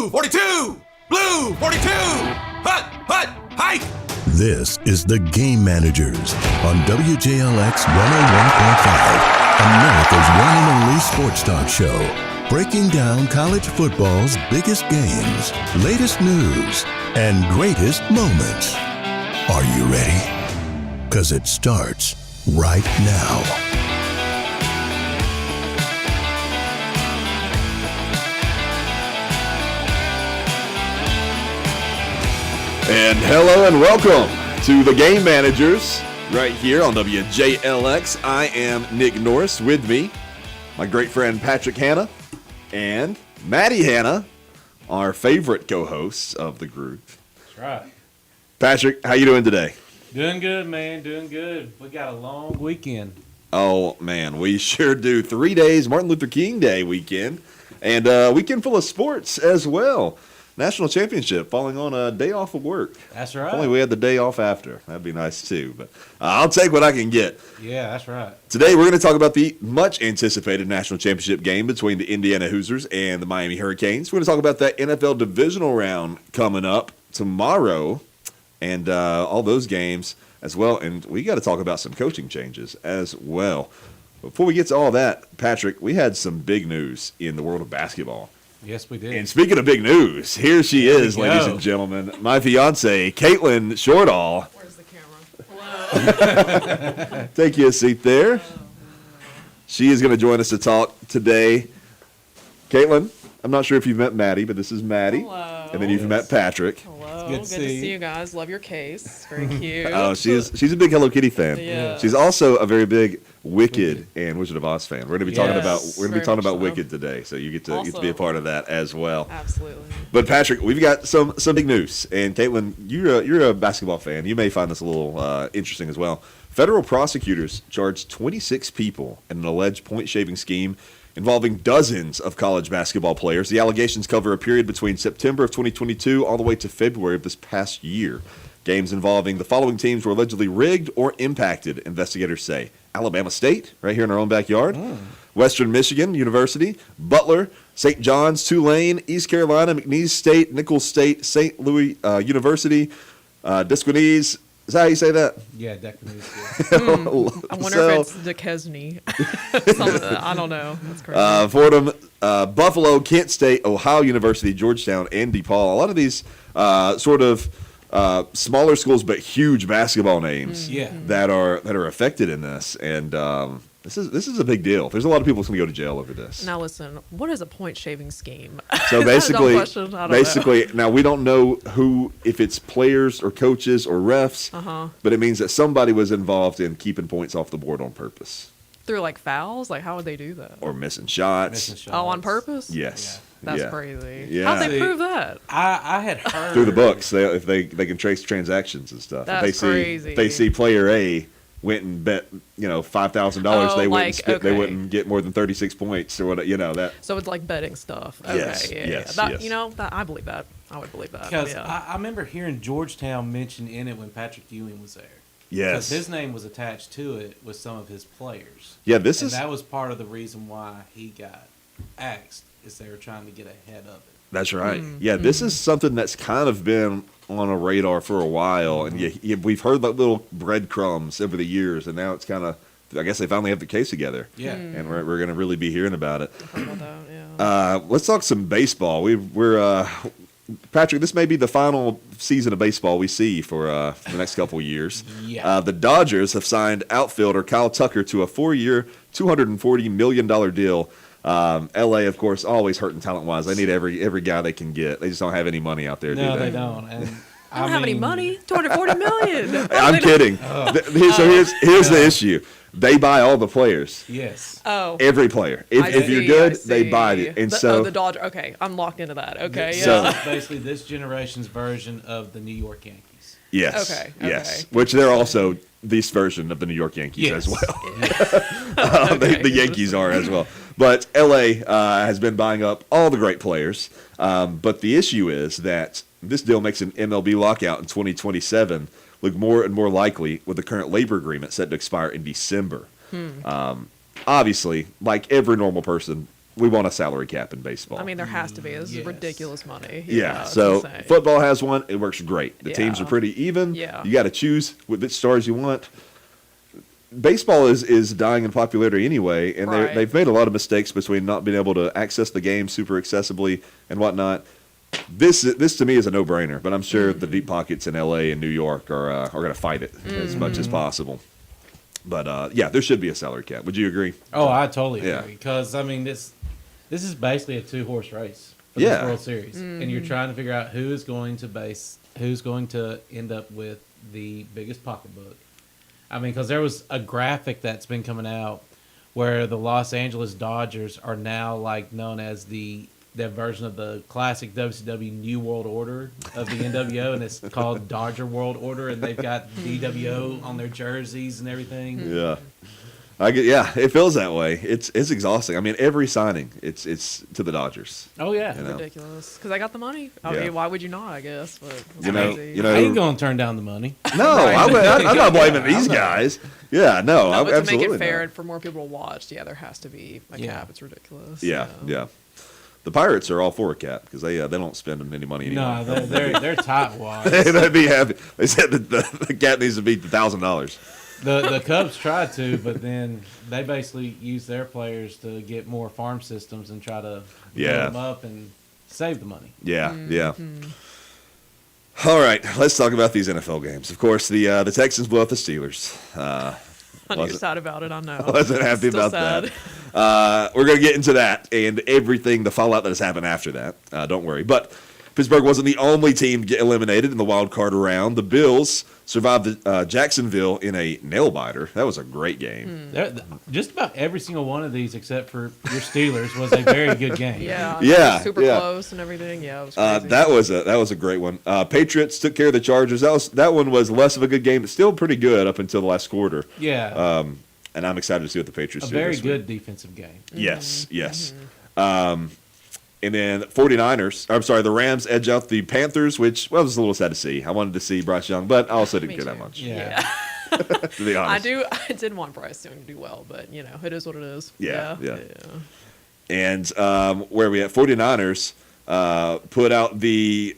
Blue 42! Blue 42! Hut! Hike! This is The Game Managers on WJLX 101.5, America's one and only sports talk show. Breaking down college football's biggest games, latest news, and greatest moments. Are you ready? Because it starts right now. And hello and welcome to the Game Managers right here on WJLX. I am Nick Norris. With me, my great friend Patrick Hanna and Maddie Hanna, our favorite co-hosts of the group. That's right. Patrick, how you doing today? Doing good, man. Doing good. We got a long weekend. Oh, man, we sure do. 3 days, Martin Luther King Day weekend, and a weekend full of sports as well. National championship falling on a day off of work. That's right. If only we had the day off after. That'd be nice too. But I'll take what I can get. Yeah, that's right. Today we're going to talk about the much anticipated national championship game between the Indiana Hoosiers and the Miami Hurricanes. We're going to talk about that NFL divisional round coming up tomorrow and all those games as well. And we got to talk about some coaching changes as well. Before we get to all that, Patrick, we had some big news in the world of basketball. Yes, we did. And speaking of big news, here she is, ladies and gentlemen, my fiance, Caitlin Shortall. Where's the camera? Hello. Take you a seat there. She is going to join us to talk today. Caitlin, I'm not sure if you've met Maddie, but this is Maddie. Hello. And then you've met Patrick. Hello. Good Good to to see see you guys. Love your case. Very cute. Oh, she's a big Hello Kitty fan. Yeah. She's also a very big Wicked and Wizard of Oz fan. We're going to be talking about Very much so. Wicked today, so you get to be a part of that as well. Absolutely. But Patrick, we've got some big news, and Caitlin, you're a basketball fan. You may find this a little interesting as well. Federal prosecutors charged 26 people in an alleged point-shaving scheme involving dozens of college basketball players. The allegations cover a period between September of 2022 all the way to February of this past year. Games involving the following teams were allegedly rigged or impacted, investigators say. Alabama State, right here in our own backyard. Western Michigan University, Butler, St. John's, Tulane, East Carolina, McNeese State, Nichols State, St. Louis University, Disquinese. Is that how you say that? Yeah, definitely. I wonder if it's Duquesne. I don't know. That's crazy. Fordham, Buffalo, Kent State, Ohio University, Georgetown, and DePaul. A lot of these sort of smaller schools, but huge basketball names that are affected in this, and this is a big deal. There's a lot of people who's going to go to jail over this. Now listen, what is a point shaving scheme? So Is that a dumb question? I don't know. now we don't know if it's players or coaches or refs, but it means that somebody was involved in keeping points off the board on purpose Through like fouls? Like how would they do that? or missing shots. Oh, on purpose? Yes. That's Yeah. crazy. Yeah. How'd they prove that? I had heard Through the books, if they can trace transactions and stuff. That's if crazy. they see player A went and bet $5,000, Oh, they like, they wouldn't get more than 36 points or what that. So it's like betting stuff. Okay, Yes, yeah, yes, yeah. yes. I believe that. I would believe that. because Yeah. I remember hearing Georgetown mentioned in it when Patrick Ewing was there. Yes. Because his name was attached to it with some of his players. Yeah, And this is that was part of the reason why he got axed, is they were trying to get ahead of it. That's right. Yeah, this is something that's kind of been on a radar for a while, and we've heard like little breadcrumbs over the years, and now it's kind of, I guess they finally have the case together. Yeah. And we're going to really be hearing about it. How about that? Yeah. Let's talk some baseball. We're Patrick, this may be the final season of baseball we see for the next couple of years. Yeah. The Dodgers have signed outfielder Kyle Tucker to a 4-year, $240 million deal. LA, of course, always hurting talent-wise. They need every guy they can get. They just don't have any money out there, No, do they? they don't. And I don't have any money. $240 million. I'm kidding. So here's the issue. They buy all the players. Yes. Oh. Every player. If you're good, they buy it. And the Dodger. Okay, I'm locked into that. Okay, yeah. So- It's basically this generation's version of the New York Yankees. Yes. Okay, Yes. okay. Which they're also this version of the New York Yankees Yes. as well. Okay. The Yankees are as well. But LA has been buying up all the great players. But the issue is that this deal makes an MLB lockout in 2027 look more and more likely with the current labor agreement set to expire in December. Obviously, like every normal person, we want a salary cap in baseball. I mean, there has to be. This is Yes. ridiculous money. yeah. it's So insane. football has one. It works great. The teams Yeah. are pretty even. Yeah. You got to choose which stars you want. Baseball is dying in popularity anyway, and Right. they've made a lot of mistakes between not being able to access the game super accessibly and whatnot. This to me is a no-brainer, but I'm sure the deep pockets in LA and New York are going to fight it as much as possible. But yeah, there should be a salary cap. Would you agree? Oh, I totally Yeah. agree. Because I mean, this is basically a 2-horse race for Yeah. this World Series, and you're trying to figure out who's going to end up with the biggest pocketbook. I mean, because there was a graphic that's been coming out where the Los Angeles Dodgers are now like known as their version of the classic WCW New World Order of the NWO, and it's called Dodger World Order, and they've got DWO on their jerseys and everything. Yeah. Yeah, it feels that way. It's exhausting. I mean, every signing, it's to the Dodgers. Oh yeah. You know? Ridiculous. Because I got the money. I Yeah. mean, why would you not, I guess? But it's You know, crazy. you know. I ain't gonna turn down the money. No, I'm not blaming these guys. Yeah, no, No, I'm but to make absolutely it fair not. and for more people to watch, yeah, there has to be a Yeah. cap. It's ridiculous. Yeah, yeah. The Pirates are all for a cap because they don't spend any money No, anymore. they're top wise. They'd be happy. They said that the cap needs to be $1,000. The Cubs tried to, but then they basically use their players to get more farm systems and try to build Yeah. them up and save the money. Yeah, yeah. All right, let's talk about these NFL games. Of course, the Texans blew out the Steelers. I know you're Wasn't- sad about it. I know. Wasn't happy Still about sad. that. We're going to get into that and everything, the fallout that has happened after that. Don't worry. But Pittsburgh wasn't the only team to get eliminated in the wild card round. The Bills survived Jacksonville in a nail-biter. That was a great game. Just about every single one of these, except for your Steelers, was a very good game. Yeah. Yeah, Super yeah. close and everything. Yeah, it was crazy. That was a great one. Patriots took care of the Chargers. That one was less of a good game, but still pretty good up until the last quarter. Yeah, And I'm excited to see what the Patriots a do very this week. good defensive game. Yes, yes. And then 49ers, I'm sorry, the Rams edge out the Panthers, which, well, it was a little sad to see. I wanted to see Bryce Young, but I also didn't Me care that too. much, Yeah. to be honest. I did want Bryce Young to do well, but it is what it is. Yeah, yeah. yeah. And where we at? 49ers put out the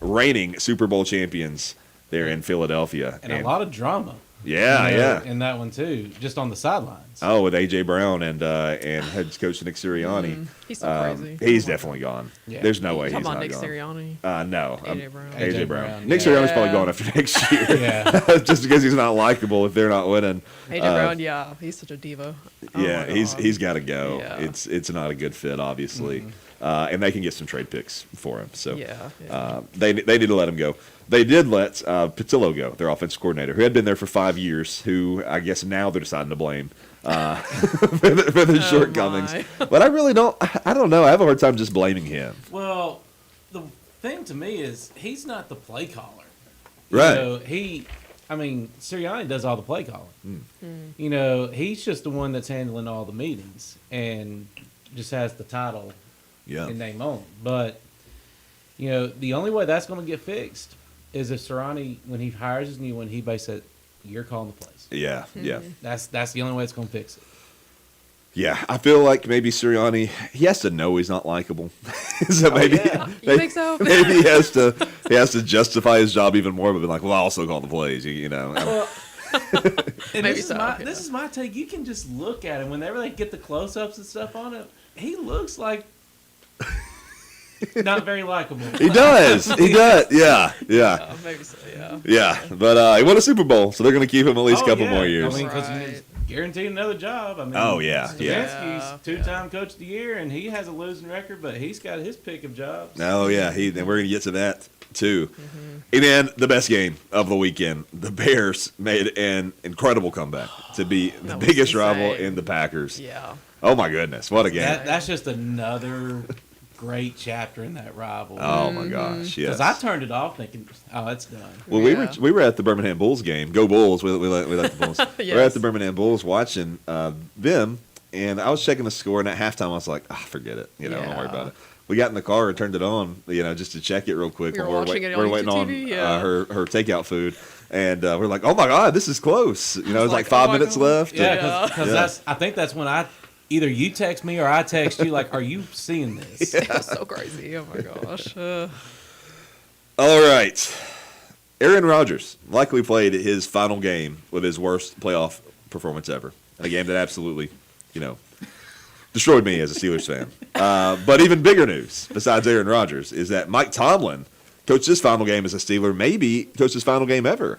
reigning Super Bowl champions there in Philadelphia. And a lot of drama. Yeah, you know, yeah. in that one too, just on the sidelines. Oh, with A.J. Brown and head coach Nick Sirianni. He's so crazy. He's definitely gone. Yeah. There's no way he's Talking not about Nick gone. Sirianni. No. A.J. Brown. A.J. A.J. Brown. Brown, Nick yeah. Sirianni's probably gone after next year. Yeah. Just because he's not likable if they're not winning. AJ Brown, yeah, he's such a diva. Oh Yeah, my he's God. got to go. Yeah. It's not a good fit, obviously, and they can get some trade picks for him. So Yeah. they need to let him go. They did let Patillo go, their offensive coordinator, who had been there for 5 years. Who I guess now they're deciding to blame for the shortcomings. my. But I really don't. I don't know. I have a hard time just blaming him. Well, the thing to me is he's not the play caller. Right. So Sirianni does all the play calling. You know, he's just the one that's handling all the meetings and just has the title Yeah. in name only. But, you know, the only way that's going to get fixed is if Sirianni, when he hires his new one, he basically said, "You're calling the plays." Yeah. Yeah. That's the only way it's going to fix it. Yeah, I feel like maybe Sirianni, he has to know he's not likable. So maybe, yeah. You think so? maybe he has to justify his job even more, but be like, well, I also call the plays, you know. Well, and Maybe this so, is my yeah. this is my take. You can just look at him whenever they get the close-ups and stuff on him. He looks like not very likable. He does. He does. Yeah. Yeah. Maybe so, yeah. Yeah. But he won a Super Bowl, so they're going to keep him at least a couple yeah. more years. I mean, because Right. he's guaranteed another job. I mean, Oh, yeah, yeah. Stefanski's two-time coach of the year, and he has a losing record, but he's got his pick of jobs. Oh, yeah. And we're going to get to that, too. And then the best game of the weekend, the Bears made an incredible comeback to be the That was biggest rival insane. in the Packers. Yeah. Oh, my goodness. What a game. That's just another great chapter in that rivalry. Oh, my gosh. Yes. Because I turned it off thinking, oh, it's done. Well, Yeah. we were at the Birmingham Bulls game. Go Bulls! We like the Bulls. We were at Yes. the Birmingham Bulls watching them, and I was checking the score. And at halftime, I was like, forget it. Don't worry Yeah. about it. We got in the car and turned it on, just to check it real quick. We were while watching it we're on waiting on YouTube, yeah. her takeout food, and we're like, oh my god, this is close. It was like like, 5 oh my minutes God. left. Yeah, and- because Yeah. I think that's when I either you text me or I text you, like, are you seeing this? That's so crazy. Oh my gosh. All right. Aaron Rodgers likely played his final game with his worst playoff performance ever. A game that absolutely, destroyed me as a Steelers fan. But even bigger news, besides Aaron Rodgers, is that Mike Tomlin coached his final game as a Steeler, maybe coached his final game ever,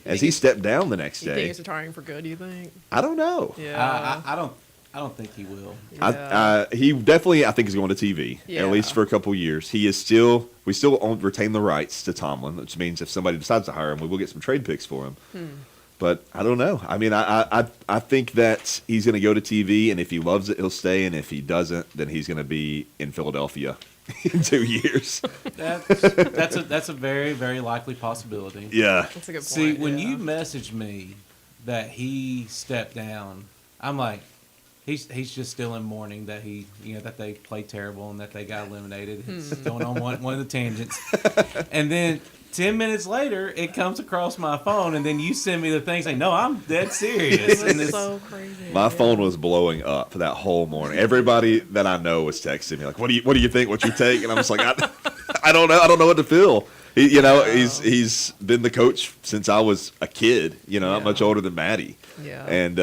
as he stepped down the next You think day. he's retiring for good? You think? I don't know. Yeah. I don't think he will. Yeah. He definitely, I think, is going to TV Yeah. at least for a couple years. We still retain the rights to Tomlin, which means if somebody decides to hire him, we will get some trade picks for him. But I don't know. I mean, I think that he's going to go to TV, and if he loves it, he'll stay, and if he doesn't, then he's going to be in Philadelphia in 2 years. That's a very, very likely possibility. Yeah. That's a good point. See, when yeah. you messaged me that he stepped down, I'm like, he's just still in mourning that that they played terrible and that they got eliminated. It's going on one of the tangents, and then 10 minutes later, it comes across my phone, and then you send me the thing saying, "No, I'm dead serious." And It's it's, so crazy. My phone was blowing up that whole morning. Everybody that I know was texting me like, "What do you think? What's your take?" And I'm just like, I don't know. I don't know what to feel. He's been the coach since I was a kid. Not much older than Maddie. Yeah. And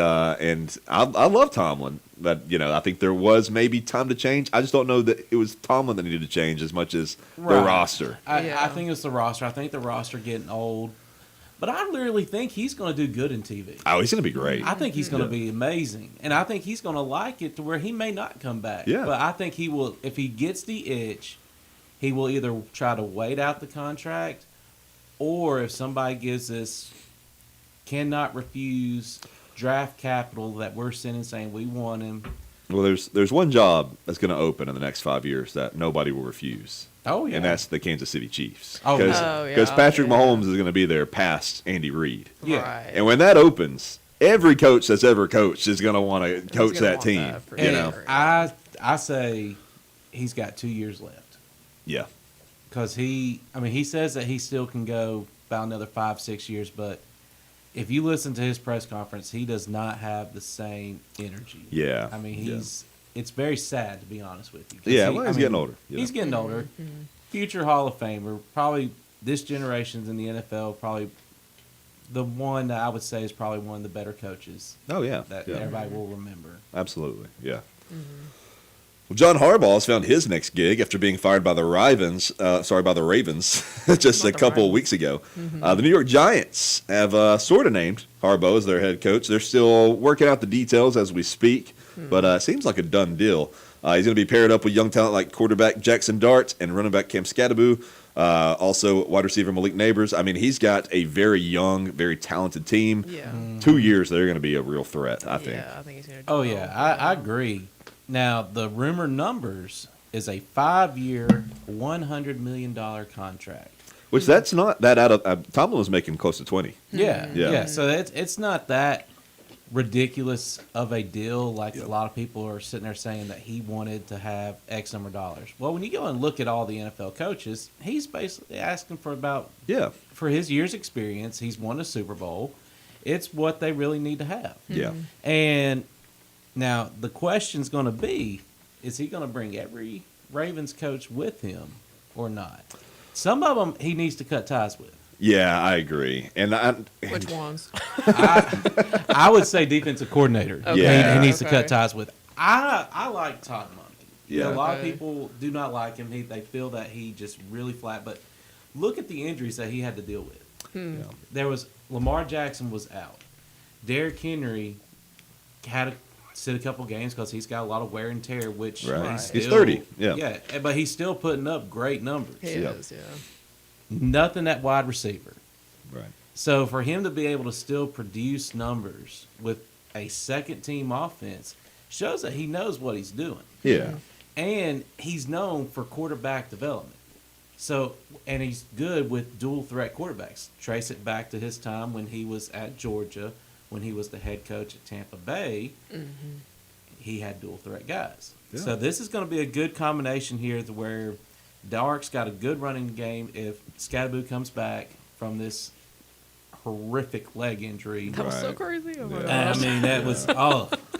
I love Tomlin. But I think there was maybe time to change. I just don't know that it was Tomlin that needed to change as much as the Right. roster. I think it's the roster. I think the roster getting old, but I literally think he's going to do good in TV. Oh, he's going to be great. I think he's going to be amazing, and I think he's going to like it to where he may not come back. Yeah. But I think he will. If he gets the itch, he will either try to wait out the contract, or if somebody gives us cannot refuse draft capital that we're sending saying we want him. Well, there's one job that's going to open in the next 5 years that nobody will refuse. Oh yeah, And that's the Kansas City Chiefs. Oh, Because yeah. Oh, yeah, Patrick yeah. Mahomes is going to be there past Andy Reid. yeah. Right. And when that opens, every coach that's ever coached is going to want to coach gonna that want team. that for you And know? sure. I say he's got 2 years left Yeah. because he says that he still can go about another 5-6 years, but if you listen to his press conference, he does not have the same energy. Yeah. I mean, Yeah. it's very sad to be honest with you. 'Cause Yeah, well, he's getting older, He's getting older. Future Hall of Famer, probably this generation's in the NFL, probably the one that I would say is probably one of the better coaches Oh, yeah. that yeah. everybody will remember. Absolutely. Yeah. Well, John Harbaugh has found his next gig after being fired by the Ravens. Just a the couple of Ravens. weeks ago. The New York Giants have sort of named Harbaugh as their head coach. They're still working out the details as we speak, but it seems like a done deal. He's going to be paired up with young talent like quarterback Jackson Dart and running back Cam Scadaboo. Also, wide receiver Malik Neighbors. I mean, he's got a very young, very talented team. Yeah. 2 years, they're going to be a real threat, I think. Yeah, I think he's gonna. Do Oh well. yeah, I agree. Now the rumor numbers is a 5-year, $100 million contract. Which that's not that out of. Tomlin was making close to 20. Yeah, Yeah. yeah. So it's not that ridiculous of a deal like a lot of people are sitting there saying that he wanted to have X number of dollars. Well, when you go and look at all the NFL coaches, he's basically asking for Yeah. for his year's experience. He's won a Super Bowl. It's what they really need to have. Yeah. And now the question's going to be, is he going to bring every Ravens coach with him or not? Some of them he needs to cut ties with. Yeah, I agree. And Which ones? I would say defensive coordinator. Okay. Yeah. He needs to Okay. cut ties with. I like Todd Monken. You know, Yeah. a lot of Okay. people do not like him. They feel that he just really flat. But look at the injuries that he had to deal with. Yeah. There was Lamar Jackson was out. Derrick Henry had to sit a couple games because he's got a lot of wear and tear, which Right. he's He's still, 30, yeah. yeah, but he's still putting up great numbers. He Yeah. is, yeah. Nothing at wide receiver. Right. So for him to be able to still produce numbers with a second team offense shows that he knows what he's doing. Yeah. And he's known for quarterback development. So, and he's good with dual threat quarterbacks. Trace it back to his time when he was at Georgia, when he was the head coach at Tampa Bay. He had dual threat guys. Yeah. So this is going to be a good combination here to where Dark's got a good running game. If Scadaboo comes back from this horrific leg injury. That was so Right. crazy. Oh my Yeah. I gosh. mean, that was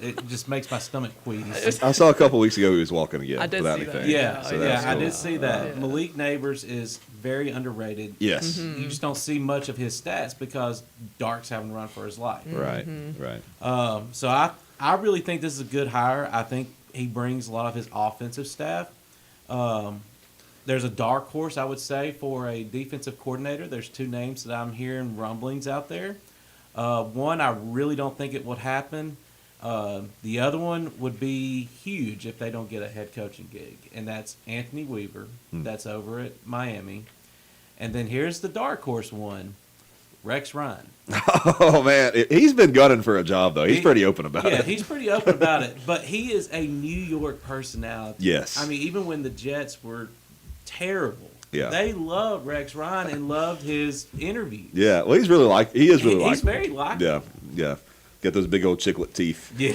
it just makes my stomach queasy. I saw a couple weeks ago he was walking again I did without see that. anything. Yeah, So that's I cool. did see that. Yeah. Malik Neighbors is very underrated. Yes. Mm-hmm. You just don't see much of his stats because Dark's having to run for his life. Right. Mm-hmm. Right. So I really think this is a good hire. I think he brings a lot of his offensive staff. There's a dark horse, I would say, for a defensive coordinator. There's two names that I'm hearing rumblings out there. One, I really don't think it would happen. The other one would be huge if they don't get a head coaching gig, and that's Anthony Weaver. That's over at Miami. And then here's the dark horse one, Rex Ryan. Oh man, he's been gunning for a job though. He's pretty open about Yeah, it. he's pretty open about it. But he is a New York personality. Yes. I mean, even when the Jets were terrible, Yeah. they loved Rex Ryan and loved his interviews. Yeah. Well, he is really He's likable. very likable. Yeah. Yeah. Got those big old chiclet teeth. Yeah,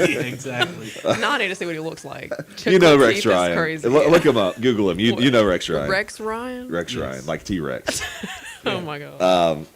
yeah, exactly. Now I need to see what he looks like. You know Chiclet Rex teeth is Ryan. Crazy. Look him up. Google him. You know Rex Ryan. Rex Ryan. Rex Yes. Ryan, like T-Rex. Oh my god.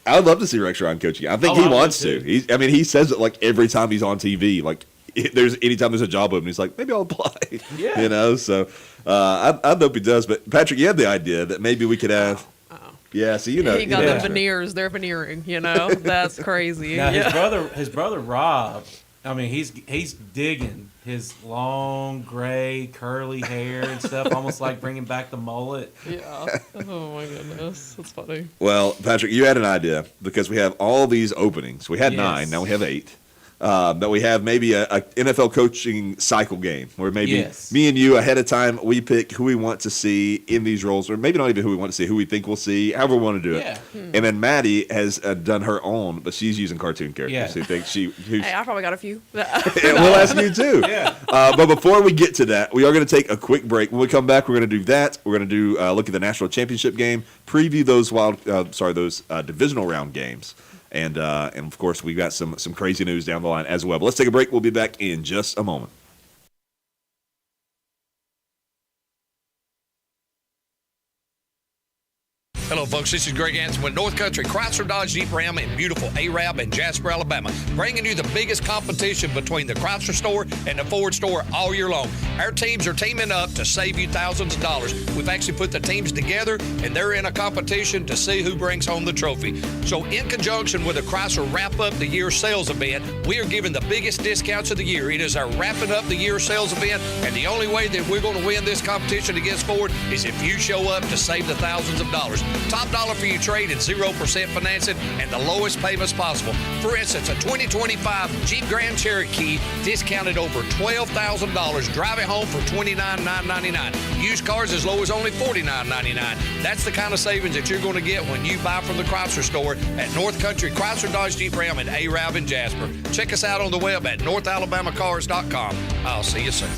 I would love to see Rex Ryan coaching. I think Oh, he I would wants too. to. He says it like every time he's on TV. Like anytime there's a job open, he's like, maybe I'll apply. Yeah. You know. So I hope he does. But Patrick, you had the idea that maybe we could have. Oh. Yeah. So you know. He got Yeah. the veneers. They're veneering. You know, that's crazy. Now Yeah. his brother Rob. I mean, he's digging his long gray curly hair and stuff, almost like bringing back the mullet. Yeah. Oh my goodness, that's funny. Well, Patrick, you had an idea because we have all these openings. We had Yes. 9, now we have 8. But we have maybe a NFL coaching cycle game where maybe Yes. me and you ahead of time we pick who we want to see in these roles, or maybe not even who we want to see, who we think we'll see, however we want to do it. Yeah. And then Maddie has done her own, but she's using cartoon characters. Yeah. Who think who's, Hey, I probably got a few. and we'll ask you too. Yeah. But before we get to that, we are going to take a quick break. When we come back, we're going to do that. We're going to do look at the national championship game, preview those those divisional round games, and of course we got some crazy news down the line as well. But let's take a break. We'll be back in just a moment. Hello, folks. This is Greg Anson with North Country Chrysler Dodge Jeep Ram in beautiful Arab and Jasper, Alabama, bringing you the biggest competition between the Chrysler store and the Ford store all year long. Our teams are teaming up to save you thousands of dollars. We've actually put the teams together, and they're in a competition to see who brings home the trophy. So, in conjunction with the Chrysler Wrap Up the Year sales event, we are giving the biggest discounts of the year. It is our Wrapping Up the Year sales event, and the only way that we're going to win this competition against Ford is if you show up to save the thousands of dollars. Top dollar for your trade and 0% financing and the lowest payments possible. For instance, a 2025 Jeep Grand Cherokee discounted over $12,000. Drive it home for $29,999. Used cars as low as only $49,999. That's the kind of savings that you're going to get when you buy from the Chrysler store at North Country Chrysler Dodge Jeep Ram in Arab and Jasper. Check us out on the web at NorthAlabamaCars.com. I'll see you soon.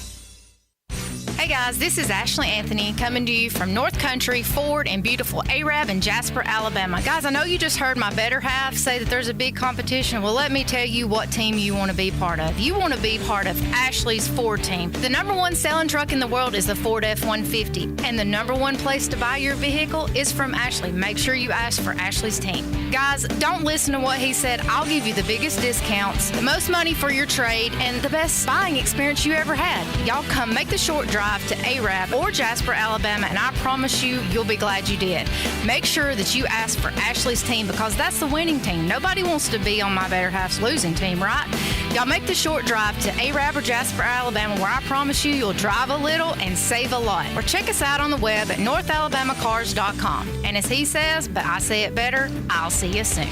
Hey guys, this is Ashley Anthony coming to you from North Country Ford in beautiful Arab and Jasper, Alabama. Guys, I know you just heard my better half say that there's a big competition. Well, let me tell you what team you want to be part of. You want to be part of Ashley's Ford team. The number one selling truck in the world is the Ford F-150, and the number one place to buy your vehicle is from Ashley. Make sure you ask for Ashley's team. Guys, don't listen to what he said. I'll give you the biggest discounts, the most money for your trade, and the best buying experience you ever had. Y'all come make the short drive to Arab or Jasper, Alabama, and I promise you, you'll be glad you did. Make sure that you ask for Ashley's team because that's the winning team. Nobody wants to be on my better half's losing team, right? Y'all make the short drive to Arab or Jasper, Alabama, where I promise you, you'll drive a little and save a lot. Or check us out on the web at NorthAlabamaCars.com. And as he says, but I say it better, I'll see you soon.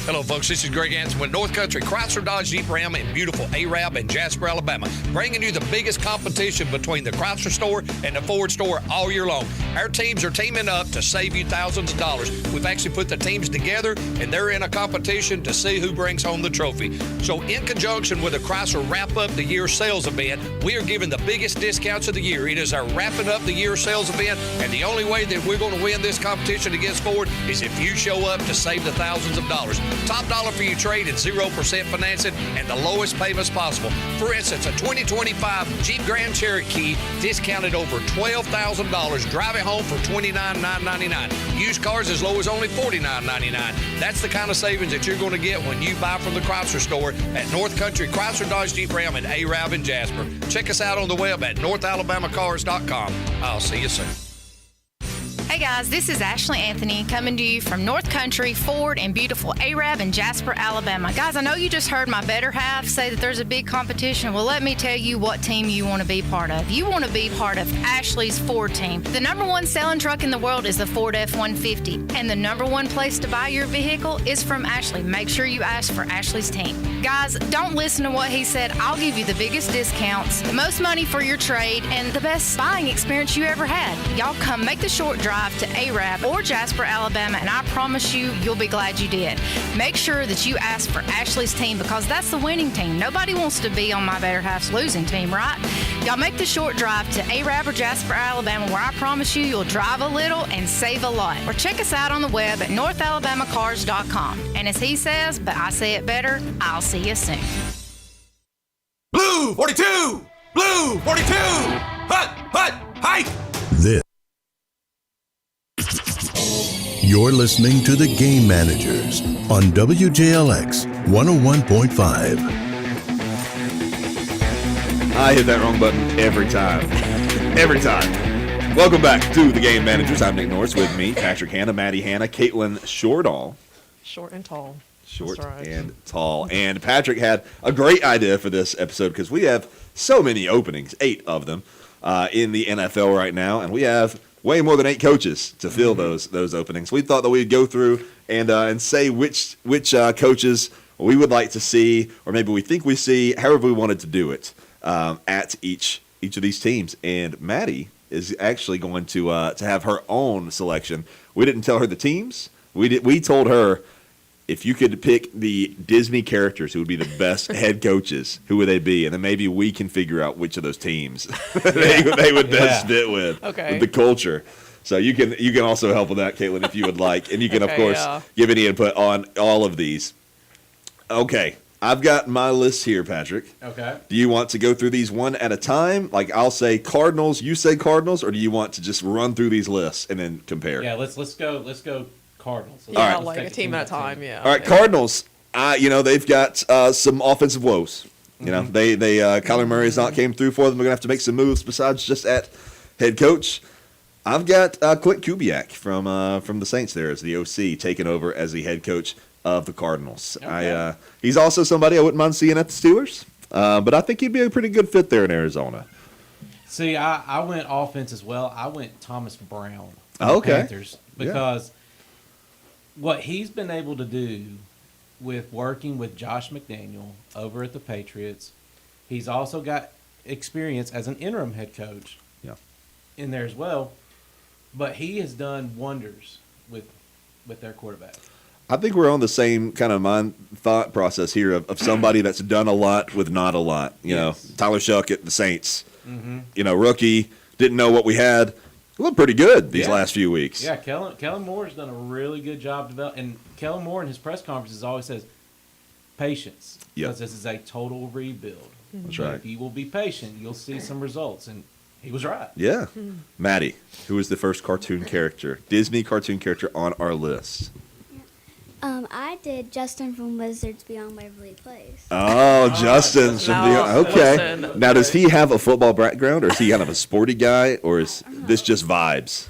Hello, folks. This is Greg Anson with North Country Chrysler Dodge Jeep Ram in beautiful Arab and Jasper, Alabama, bringing you the biggest competition between the Chrysler store and the Ford store all year long. Our teams are teaming up to save you thousands of dollars. We've actually put the teams together, and they're in a competition to see who brings home the trophy. So, in conjunction with the Chrysler Wrap Up the Year sales event, we are giving the biggest discounts of the year. It is our Wrapping Up the Year sales event, and the only way that we're going to win this competition against Ford is if you show up to save the thousands of dollars. Top dollar for your trade and 0% financing and the lowest payments possible. For instance, a 2025 Jeep Grand Cherokee discounted over $12,000. Drive it home for $29,999. Used cars as low as only $49,999. That's the kind of savings that you're going to get when you buy from the Chrysler store at North Country Chrysler Dodge Jeep Ram in Arab and Jasper. Check us out on the web at NorthAlabamaCars.com. I'll see you soon. Hey guys, this is Ashley Anthony coming to you from North Country Ford in beautiful Arab and Jasper, Alabama. Guys, I know you just heard my better half say that there's a big competition. Well, let me tell you what team you want to be part of. You want to be part of Ashley's Ford team. The #1 selling truck in the world is the Ford F-150, and the #1 place to buy your vehicle is from Ashley. Make sure you ask for Ashley's team. Guys, don't listen to what he said. I'll give you the biggest discounts, the most money for your trade, and the best buying experience you ever had. Y'all come make the short drive to Arab or Jasper, Alabama, and I promise you, you'll be glad you did. Make sure that you ask for Ashley's team because that's the winning team. Nobody wants to be on my better half's losing team, right? Y'all make the short drive to Arab or Jasper, Alabama, where I promise you, you'll drive a little and save a lot. Or check us out on the web at NorthAlabamaCars.com. And as he says, but I say it better, I'll see you soon. Blue 42! Blue 42! Hut! Hut! Hike! This. You're listening to The Game Managers on WJLX 101.5. I hit that wrong button every time. Every time. Welcome back to The Game Managers. I'm Nick Norris. With me, Patrick Hanna, Maddie Hanna, Caitlin Shortall. Short and tall. Short That's right. and tall. And Patrick had a great idea for this episode because we have so many openings, 8 of them, in the NFL right now, and we have way more than 8 coaches to fill those openings. We thought that we'd go through and say which coaches we would like to see, or maybe we think we see, however we wanted to do it at each of these teams. And Maddie is actually going to have her own selection. We didn't tell her the teams. We told her, if you could pick the Disney characters who would be the best head coaches, who would they be? And then maybe we can figure out which of those teams they would best fit with the culture. So you can also help with that, Caitlin, if you would like. And you can, of course, give any input on all of these. Okay, I've got my list here, Patrick. Okay. Do you want to go through these one at a time? Like I'll say Cardinals, you say Cardinals, or do you want to just run through these lists and then compare? Yeah, let's go Cardinals. Yeah, All right. like a team at a time. Yeah. All right, Cardinals. They've got some offensive woes. You know, they Kyler Murray has not came through for them. They're gonna have to make some moves besides just at head coach. I've got Clint Kubiak from the Saints there as the OC taking over as the head coach of the Cardinals. Okay. He's also somebody I wouldn't mind seeing at the Steelers, but I think he'd be a pretty good fit there in Arizona. See, I went offense as well. I went Thomas Brown from Okay. the Panthers because what he's been able to do with working with Josh McDaniel over at the Patriots, he's also got experience as an interim head coach in there as well. But he has done wonders with their quarterback. I think we're on the same kind of thought process here of somebody that's done a lot with not a lot. You know, Tyler Shuck at the Saints. Mm-hmm. You know, rookie, didn't know what we had. Looked pretty good these last few weeks. Yeah, Kellen Moore's done a really good job developing. And Kellen Moore in his press conferences always says, patience. Yep. Because this is a total rebuild. That's But right. if you will be patient, you'll see some results. And he was right. Yeah. Maddie, who is the first cartoon character, Disney cartoon character on our list? I did Justin from Wizards Beyond Waverly Place. Oh, Justin should be Now, okay. listen. Now, does he have a football background, or is he kind of a sporty guy, or is this just vibes?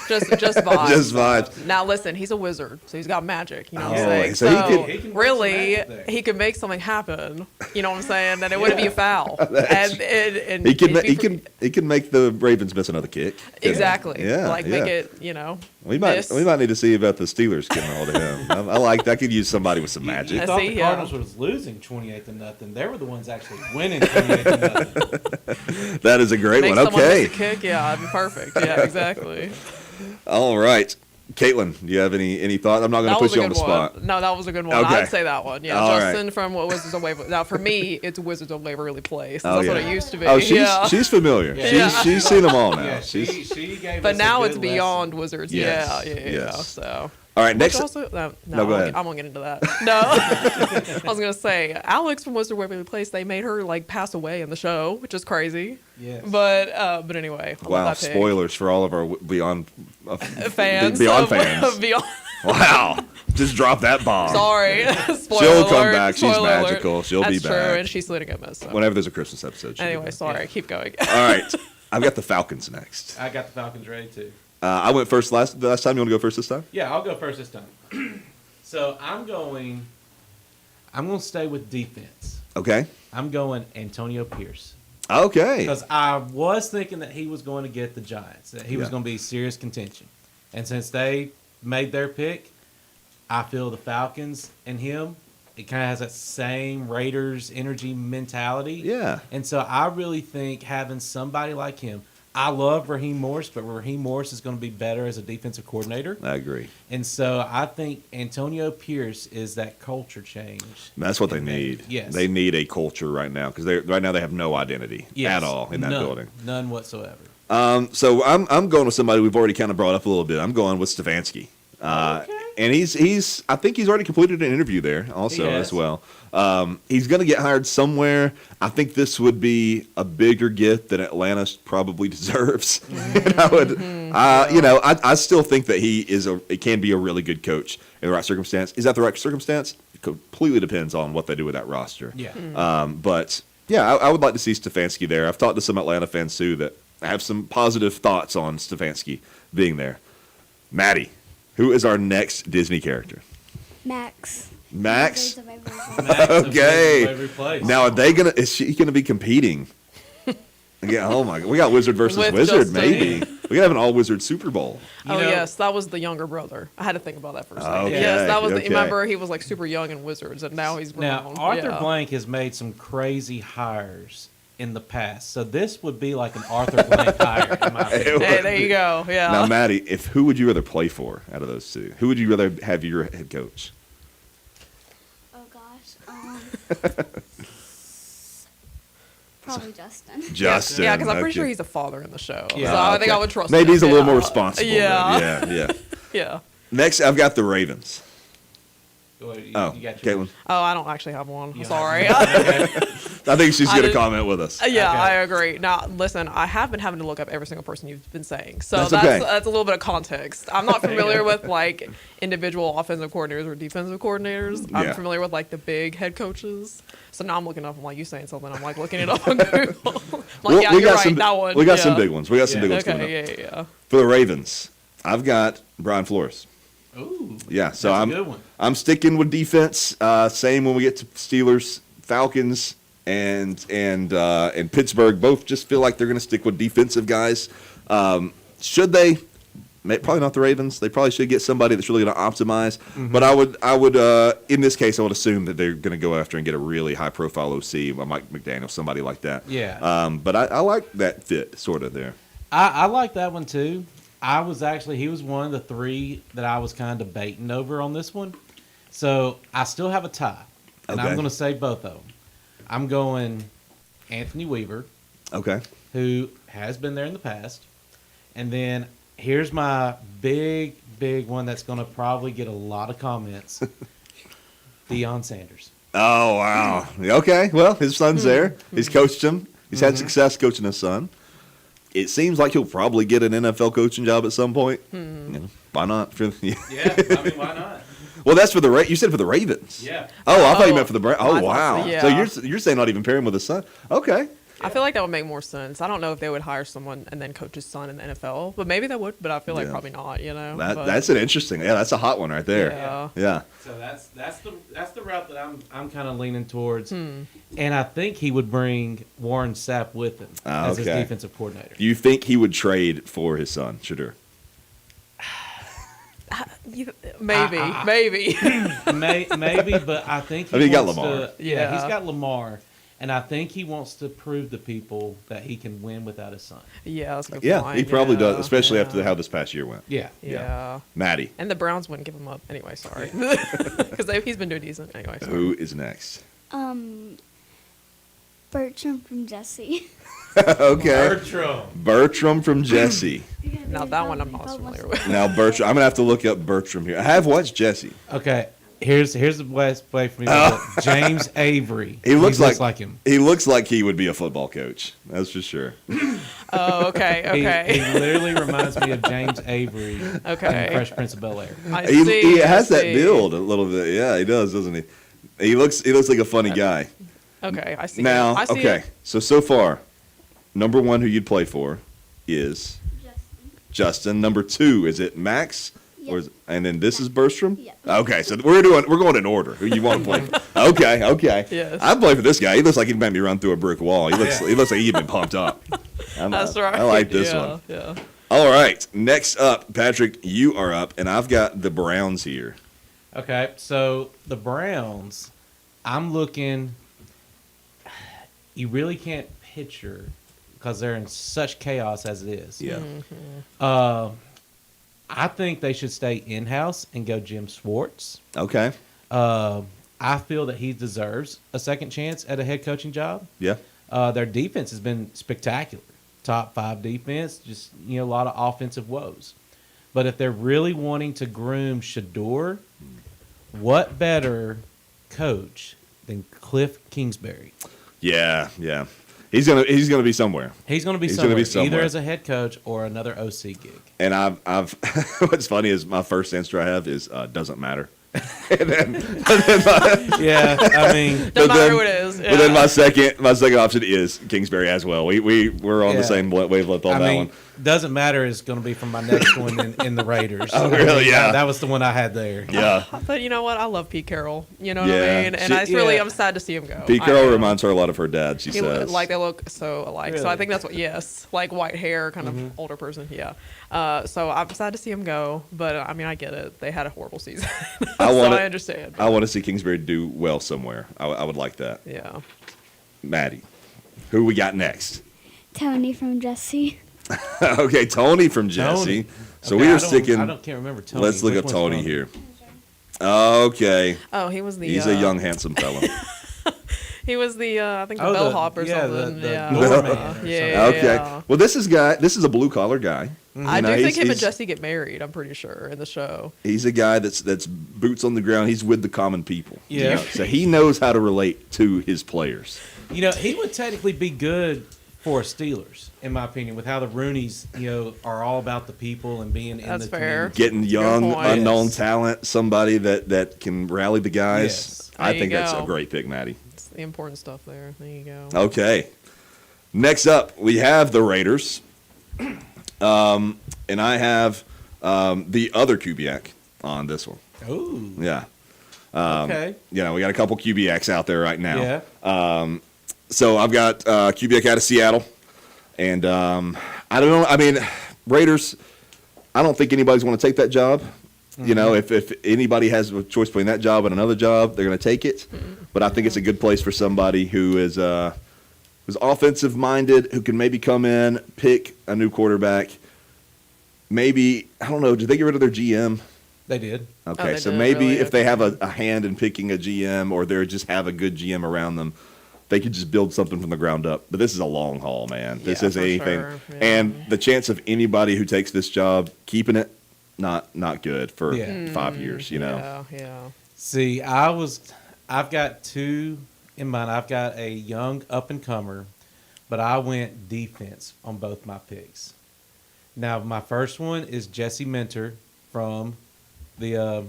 Just vibes. Just vibes. Now listen, he's a wizard, so he's got magic. You know what Oh, I'm saying? so he can really, work some magic there. he could make something happen. You know what I'm saying? And it wouldn't be a foul. That's- and He can he'd be he can make the Ravens miss another kick. exactly. Yeah. Like yeah. make it. You know. We might miss. need to see about the Steelers getting a hold of him. I like that. I could use somebody with some You magic. thought see, the yeah. Cardinals was losing 28-0. They were the ones actually winning 28-0. That is a great Make one. someone miss Okay. a kick. Yeah, that'd be perfect. Yeah, exactly. All right. Caitlin, do you have any thought? I'm not going to That put was a you on good the one. spot. No, that was a good one. Okay. I'd say that one. Yeah, All Justin from what Wizards of Waverly. Now for me, it's Wizards of Waverly Place. Oh, That's what yeah. it used to be. Oh, yeah. she's familiar. Yeah. She's seen them all now. Yeah, She's she gave But us now a it's good beyond lesson. Wizards. Yes, Yeah. yes. So. All right, Which next. also, no, No, go ahead. I won't get into that. No, I was gonna say Alex from Wizard Waverly Place. They made her like pass away in the show, which is crazy. Yes. But anyway, I love Wow, that pig. spoilers for all of our Beyond Fans, Beyond of- fans. Beyond. Wow, just drop that bomb. Sorry, spoiler She'll come alert, back. She's spoiler alert. magical. She'll That's be true, back. and she's Selena Gomez. So. Whenever there's a Christmas episode. she'll be Anyway, back. sorry, keep going. All right, I've got the Falcons next. I got the Falcons ready too. I went first last time. You want to go first this time? Yeah, I'll go first this time. So I'm going to stay with defense. Okay. I'm going Antonio Pierce. Okay. Because I was thinking that he was going to get the Giants, that he was Yeah. going to be serious contention. And since they made their pick, I feel the Falcons and him, it kind of has that same Raiders energy mentality. Yeah. And so I really think having somebody like him, I love Raheem Morris, but Raheem Morris is going to be better as a defensive coordinator. I agree. And so I think Antonio Pierce is that culture change. That's what they need. Yes. They need a culture right now because right now they have no identity Yes. at all in that None. building. None whatsoever. So I'm going with somebody we've already kind of brought up a little bit. I'm going with Stefanski. And he's I think he's already completed an interview there also He has. as well. He's going to get hired somewhere. I think this would be a bigger gift than Atlanta probably deserves. And I would, I still think that it can be a really good coach in the right circumstance. Is that the right circumstance? It completely depends on what they do with that roster. Yeah. But yeah, I would like to see Stefanski there. I've talked to some Atlanta fans too that have some positive thoughts on Stefanski being there. Maddie, who is our next Disney character? Max. Max? Wizards of Waverly Place. Max of Okay. Waverly Place. Now, is she going to be competing? Yeah, oh my God. We got Wizard versus With Wizard, Justin. maybe. We got to have an all Wizard Super Bowl. You Oh know- yes, that was the younger brother. I had to think about that for a second. Okay, Yes, that was. okay. Remember, he was like super young in Wizards, and now he's grown. Now, Arthur Yeah. Blank has made some crazy hires in the past. So this would be like an Arthur Blank hire, in my opinion. Hey, there you go. Yeah. Now, Maddie, who would you rather play for out of those two? Who would you rather have your head coach? Oh gosh. Probably Justin. Justin. Yeah, because I'm pretty okay. sure he's a father in the show. Yeah. So I think Okay. I would trust Maybe him. he's a little Yeah. more responsible. Yeah. then. Yeah. Yeah. Next, I've got the Ravens. Well, you Oh, got your- Caitlin. Oh, I don't actually have one. You don't Sorry. I think she's I going to did- comment with us. Yeah, Okay. I agree. Now, listen, I have been having to look up every single person you've been saying, so That's that's okay. that's a little bit of context. I'm not familiar with like individual offensive coordinators or defensive coordinators. Yeah. I'm familiar with like the big head coaches. So now I'm looking up. I'm like, you saying something? I'm like looking it up on Google. I'm like, yeah, you're right. That one. We got yeah. some big ones. We got some Yeah. big ones coming up. Okay, yeah. For the Ravens, I've got Brian Flores. Ooh, Yeah, so that's I'm a good one. I'm sticking with defense. Same when we get to Steelers, Falcons, and Pittsburgh. Both just feel like they're going to stick with defensive guys. Should they? Probably not the Ravens. They probably should get somebody that's really going to optimize. But I would in this case, I would assume that they're going to go after and get a really high profile OC, Mike McDaniel, somebody like that. Yeah. But I like that fit sort of there. I like that one too. He was one of the three that I was kind of debating over on this one. So I still have a tie. And Okay. I'm going to say both of them. I'm going Anthony Weaver, Okay. who has been there in the past. And then here's my big one that's going to probably get a lot of comments. Deion Sanders. Oh wow. Okay. Well, his son's there. He's coached him. He's had success coaching his son. It seems like he'll probably get an NFL coaching job at some point. You know, why not? Yeah, I mean, why not? Well, that's for you said for the Ravens. Yeah. Oh, I thought you Oh, meant for the Browns. I Oh thought so, wow. yeah. So you're saying not even pair him with his son? Okay. I feel like that would make more sense. I don't know if they would hire someone and then coach his son in the NFL, but maybe they would. But I feel like Yeah. probably not. You know. That But- that's an interesting. Yeah, that's a hot one right there. Yeah. Yeah. So that's the route that I'm kind of leaning towards, and I think he would bring Warren Sapp with him as his Okay. defensive coordinator. Do you think he would trade for his son, Shadur? Maybe, maybe. Maybe, but I think he I mean, he got wants Lamar. to. Yeah, Yeah. he's got Lamar, and I think he wants to prove to people that he can win without his son. Yeah, that's a good Yeah, point. he probably does, Yeah. especially yeah. after how this past year went. Yeah. Yeah. Maddie, And the Browns wouldn't give him up anyway. Sorry, because he's been doing decent anyway. Sorry. who is next? Bertram from Jesse. Okay. Bertram from Jesse. Now that one I'm not familiar with. Now Bertram, I'm gonna have to look up Bertram here. I have watched Jesse. Okay, here's the best way for me to look at James Avery. He looks like him. He looks like he would be a football coach. That's for sure. Oh, okay, okay. He literally reminds me of James Avery Okay. in Fresh Prince of Bel-Air. I He see, has I that see. build a little bit. Yeah, he does, doesn't he? He looks like a funny guy. Okay, I see. Now, it. I see okay. it. So far, number 1 who you'd play for is Justin. Number 2, is it Max? Yep. Or is, and then this is Bertram? Yep. Okay, so we're going in order. Who you want to play for? Okay. Yes. I'd play for this guy. He looks like he'd make me run through a brick wall. He looks like he'd been pumped up. That's right. I like this yeah, one. Yeah. All right. Next up, Patrick, you are up, and I've got the Browns here. Okay, so the Browns, I'm looking. You really can't picture because they're in such chaos as it is. Yeah. I think they should stay in house and go Jim Schwartz. Okay. I feel that he deserves a second chance at a head coaching job. Yeah. Their defense has been spectacular. Top 5 defense, just a lot of offensive woes. But if they're really wanting to groom Shador, what better coach than Cliff Kingsbury? Yeah. He's gonna be somewhere. He's going to be He's gonna somewhere, be somewhere. either as a head coach or another OC gig. And I've what's funny is my first answer I have is doesn't matter. and then Yeah, I mean, Doesn't matter who it is. But then yeah. my second option is Kingsbury as well. We're on the Yeah. same wavelength on that one. doesn't matter is going to be from my next one in the Raiders. Oh, really? Yeah. That was the one I had there. Yeah. But you know what? I love Pete Carroll. You know what Yeah. I mean? And She- I'm sad to see him go. Pete I Carroll am. reminds her a lot of her dad. She He says. like they look so alike. So I Really? think that's what. Yes, like white hair, kind of older person. Yeah. So I'm sad to see him go, but I mean I get it. They had a horrible season. I want I understand. I want to see Kingsbury do well somewhere. I would like that. Yeah. Maddie, who we got next? Tony from Jesse. Okay, Tony from Jesse. Tony. So Okay, we I are don't- sticking. I can't remember Tony. Let's look Which up one's Tony here. Okay, Oh, he was the. he's a young, handsome fellow. He was the. I think the Oh, bellhop or yeah, something. the yeah. doorman or Yeah. something. Okay. yeah. Well, this is a blue collar guy. I You know, do think him and he's- Jesse get married. I'm pretty sure in the show. He's a guy that's boots on the ground. He's with the common people. you Yeah. know, so he knows how to relate to his players. He would technically be good for Steelers, in my opinion, with how the Rooneys, are all about the people and being in That's the fair. community. Getting young, point. unknown Yes. talent, somebody that can rally the guys. Yes. I There you think that's a go. great pick, Maddie. It's the important stuff there. There you go. Okay. Next up, we have the Raiders. And I have the other Kubiak on this one. Ooh. Yeah. Okay. We got a couple Kubiaks out there right now. Yeah. So I've got Kubiak out of Seattle. And I don't know. I mean, Raiders, I don't think anybody's going to take that job. You know, if anybody has a choice between that job and another job, they're going to take it. But I think it's a good place for somebody who is who's offensive minded, who can maybe come in, pick a new quarterback. Maybe, I don't know, did they get rid of their GM? They did. Okay, they so did, maybe really? if they Okay. have a hand in picking a GM or they just have a good GM around them, they could just build something from the ground up. But this is a long haul, man. This Yeah, is for anything. sure, yeah. And the chance of anybody who takes this job keeping it, not good for Yeah. 5 years, Yeah. Yeah. See, I've got two in mind. I've got a young up and comer, but I went defense on both my picks. Now, my first one is Jesse Minter from the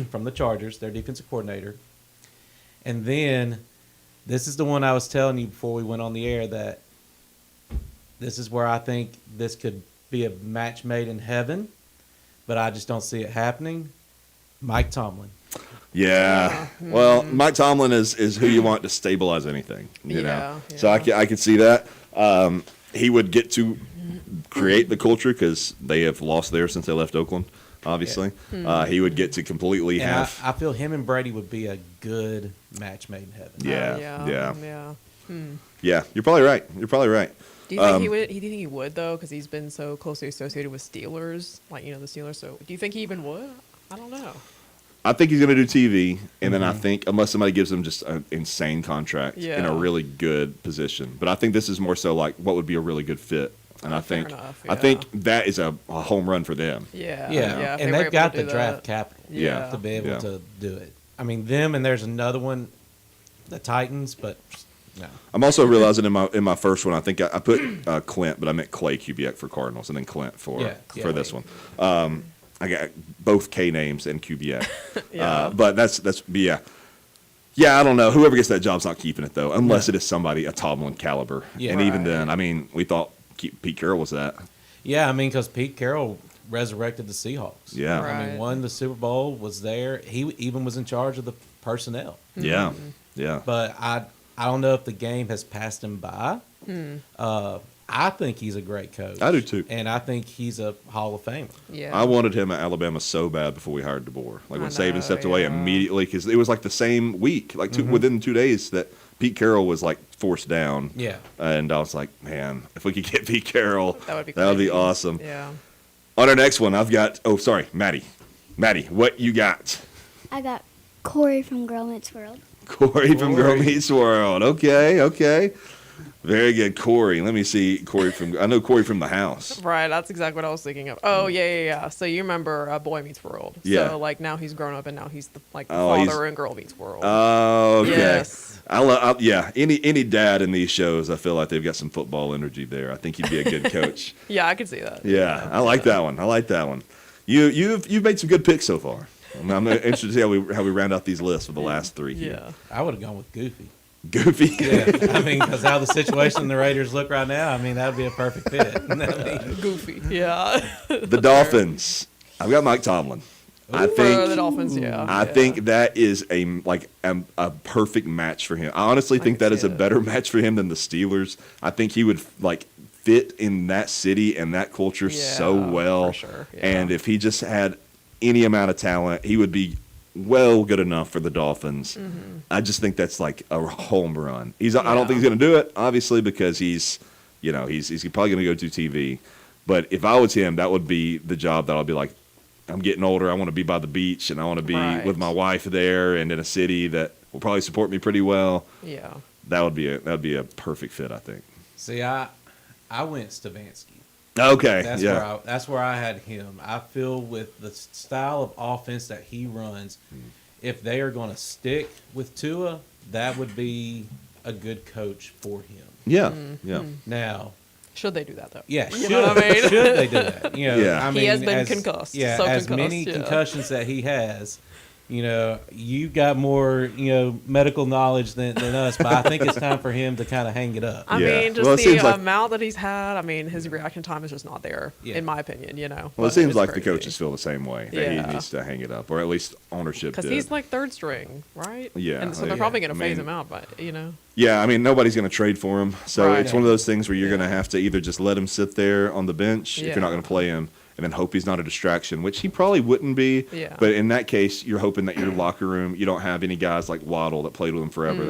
from the Chargers, their defensive coordinator. And then this is the one I was telling you before we went on the air that this is where I think this could be a match made in heaven, but I just don't see it happening. Mike Tomlin. Yeah. Well, Mike Tomlin is who you want to stabilize anything, you know. Yeah, So yeah. I could see that. He would get to create the culture because they have lost there since they left Oakland, obviously. He would get to completely And have. I feel him and Brady would be a good match made in heaven. Yeah, yeah. Yeah. Yeah, you're probably right. You're probably right. Do you think he would? Do you think he would though? Because he's been so closely associated with Steelers, like the Steelers. So, do you think he even would? I don't know. I think he's going to do TV, and then I think unless somebody gives him just an insane contract in a Yeah. really good position. But I think this is more so like what would be a really good fit, and I Fair think enough, I yeah. think that is a home run for them. Yeah. Yeah, if they and were they've able got to the do draft that. capital Yeah. to be able Yeah. to do it. I mean, them and there's another one, the Titans, but no. I'm also realizing in my first one, I think I put Clint, but I meant Clay Kubiak for Cardinals, and then Clint for Yeah. this one. I got both K names and Kubiak. Yeah. But that's yeah. Yeah, I don't know. Whoever gets that job's not keeping it though, unless it is somebody a Tomlin caliber. Yeah. And even Right. then, I mean, we thought Pete Carroll was that. Yeah, I mean, because Pete Carroll resurrected the Seahawks. Yeah. I mean, Right. won the Super Bowl, was there. He even was in charge of the personnel. Yeah. Yeah. But I don't know if the game has passed him by. I think he's a great coach. I do too. And I think he's a Hall of Famer. Yeah. I wanted him at Alabama so bad before we hired DeBoer. Like when I Saban know, stepped away yeah. immediately, because it was like the same week, like within 2 days that Pete Carroll was like forced down. Yeah. And I was like, man, if we could get Pete Carroll, That would be crazy. awesome. Yeah. On our next one, I've got, Maddie. Maddie, what you got? I got Corey from Girl Meets World. Corey from Girl Meets World. Okay. Very good. Corey. Let me see. I know Corey from The House. Right, that's exactly what I was thinking of. Oh, yeah. So you remember Boy Meets World. Yeah. So, like, now he's grown up and now he's the Oh, he's- father in Girl Meets World. Oh, okay. Yes. Yeah. Any dad in these shows, I feel like they've got some football energy there. I think he'd be a good coach. Yeah, I could see that. Yeah, I like that one. You've made some good picks so far. I'm interested to see how we round out these lists for the last three here. Yeah. I would have gone with Goofy. Goofy. Yeah, I mean, because how the situation in the Raiders look right now, I mean, that would be a perfect fit. I mean, Goofy. Yeah. The Dolphins. I've got Mike Tomlin. I For think the Dolphins, yeah. I Yeah. think that is a perfect match for him. I honestly think can that is see a it. better match for him than the Steelers. I think he would fit in that city and that culture so Yeah, well. for sure, yeah. And if he just had any amount of talent, he would be well good enough for the Dolphins. Mm-hmm. I just think that's like a home run. I don't think he's going to do it, obviously, because he's probably going to go to TV. But if I was him, that would be the job that I'll be like, I'm getting older. I want to be by the beach, and I want to be Right. with my wife there, and in a city that will probably support me pretty well. Yeah. That would be a perfect fit, I think. see, I went Stefanski. Okay, That's where I had him. I feel with the style of offense that he runs, if they are going to stick with Tua, that would be a good coach for him. yeah, Mm-hmm. yeah. Now, Should they do that, though? yeah, You should, know what I mean? should they do that? You know, Yeah. I He mean, has been concussed, Yeah, so as concussed, many yeah. concussions that he has, you've got more, medical knowledge than us. But I think it's time for him to kind of hang it up. I Yeah. mean, just Well, it the seems like- amount that he's had. I mean, his reaction time is just not there, Yeah. in my opinion. Well, But it seems it's like the crazy. coaches feel the same way. That Yeah. he needs to hang it up, or at least ownership Because did. he's like third string, right? Yeah, And so they're yeah. probably going to I phase mean- him out, but Yeah, I mean, nobody's going to trade for him. So Right. it's one of those things where you're Yeah. going to have to either just let him sit there on the bench if Yeah. you're not going to play him, and then hope he's not a distraction, which he probably wouldn't be. Yeah. But in that case, you're hoping that your locker room, you don't have any guys like Waddle that played with him forever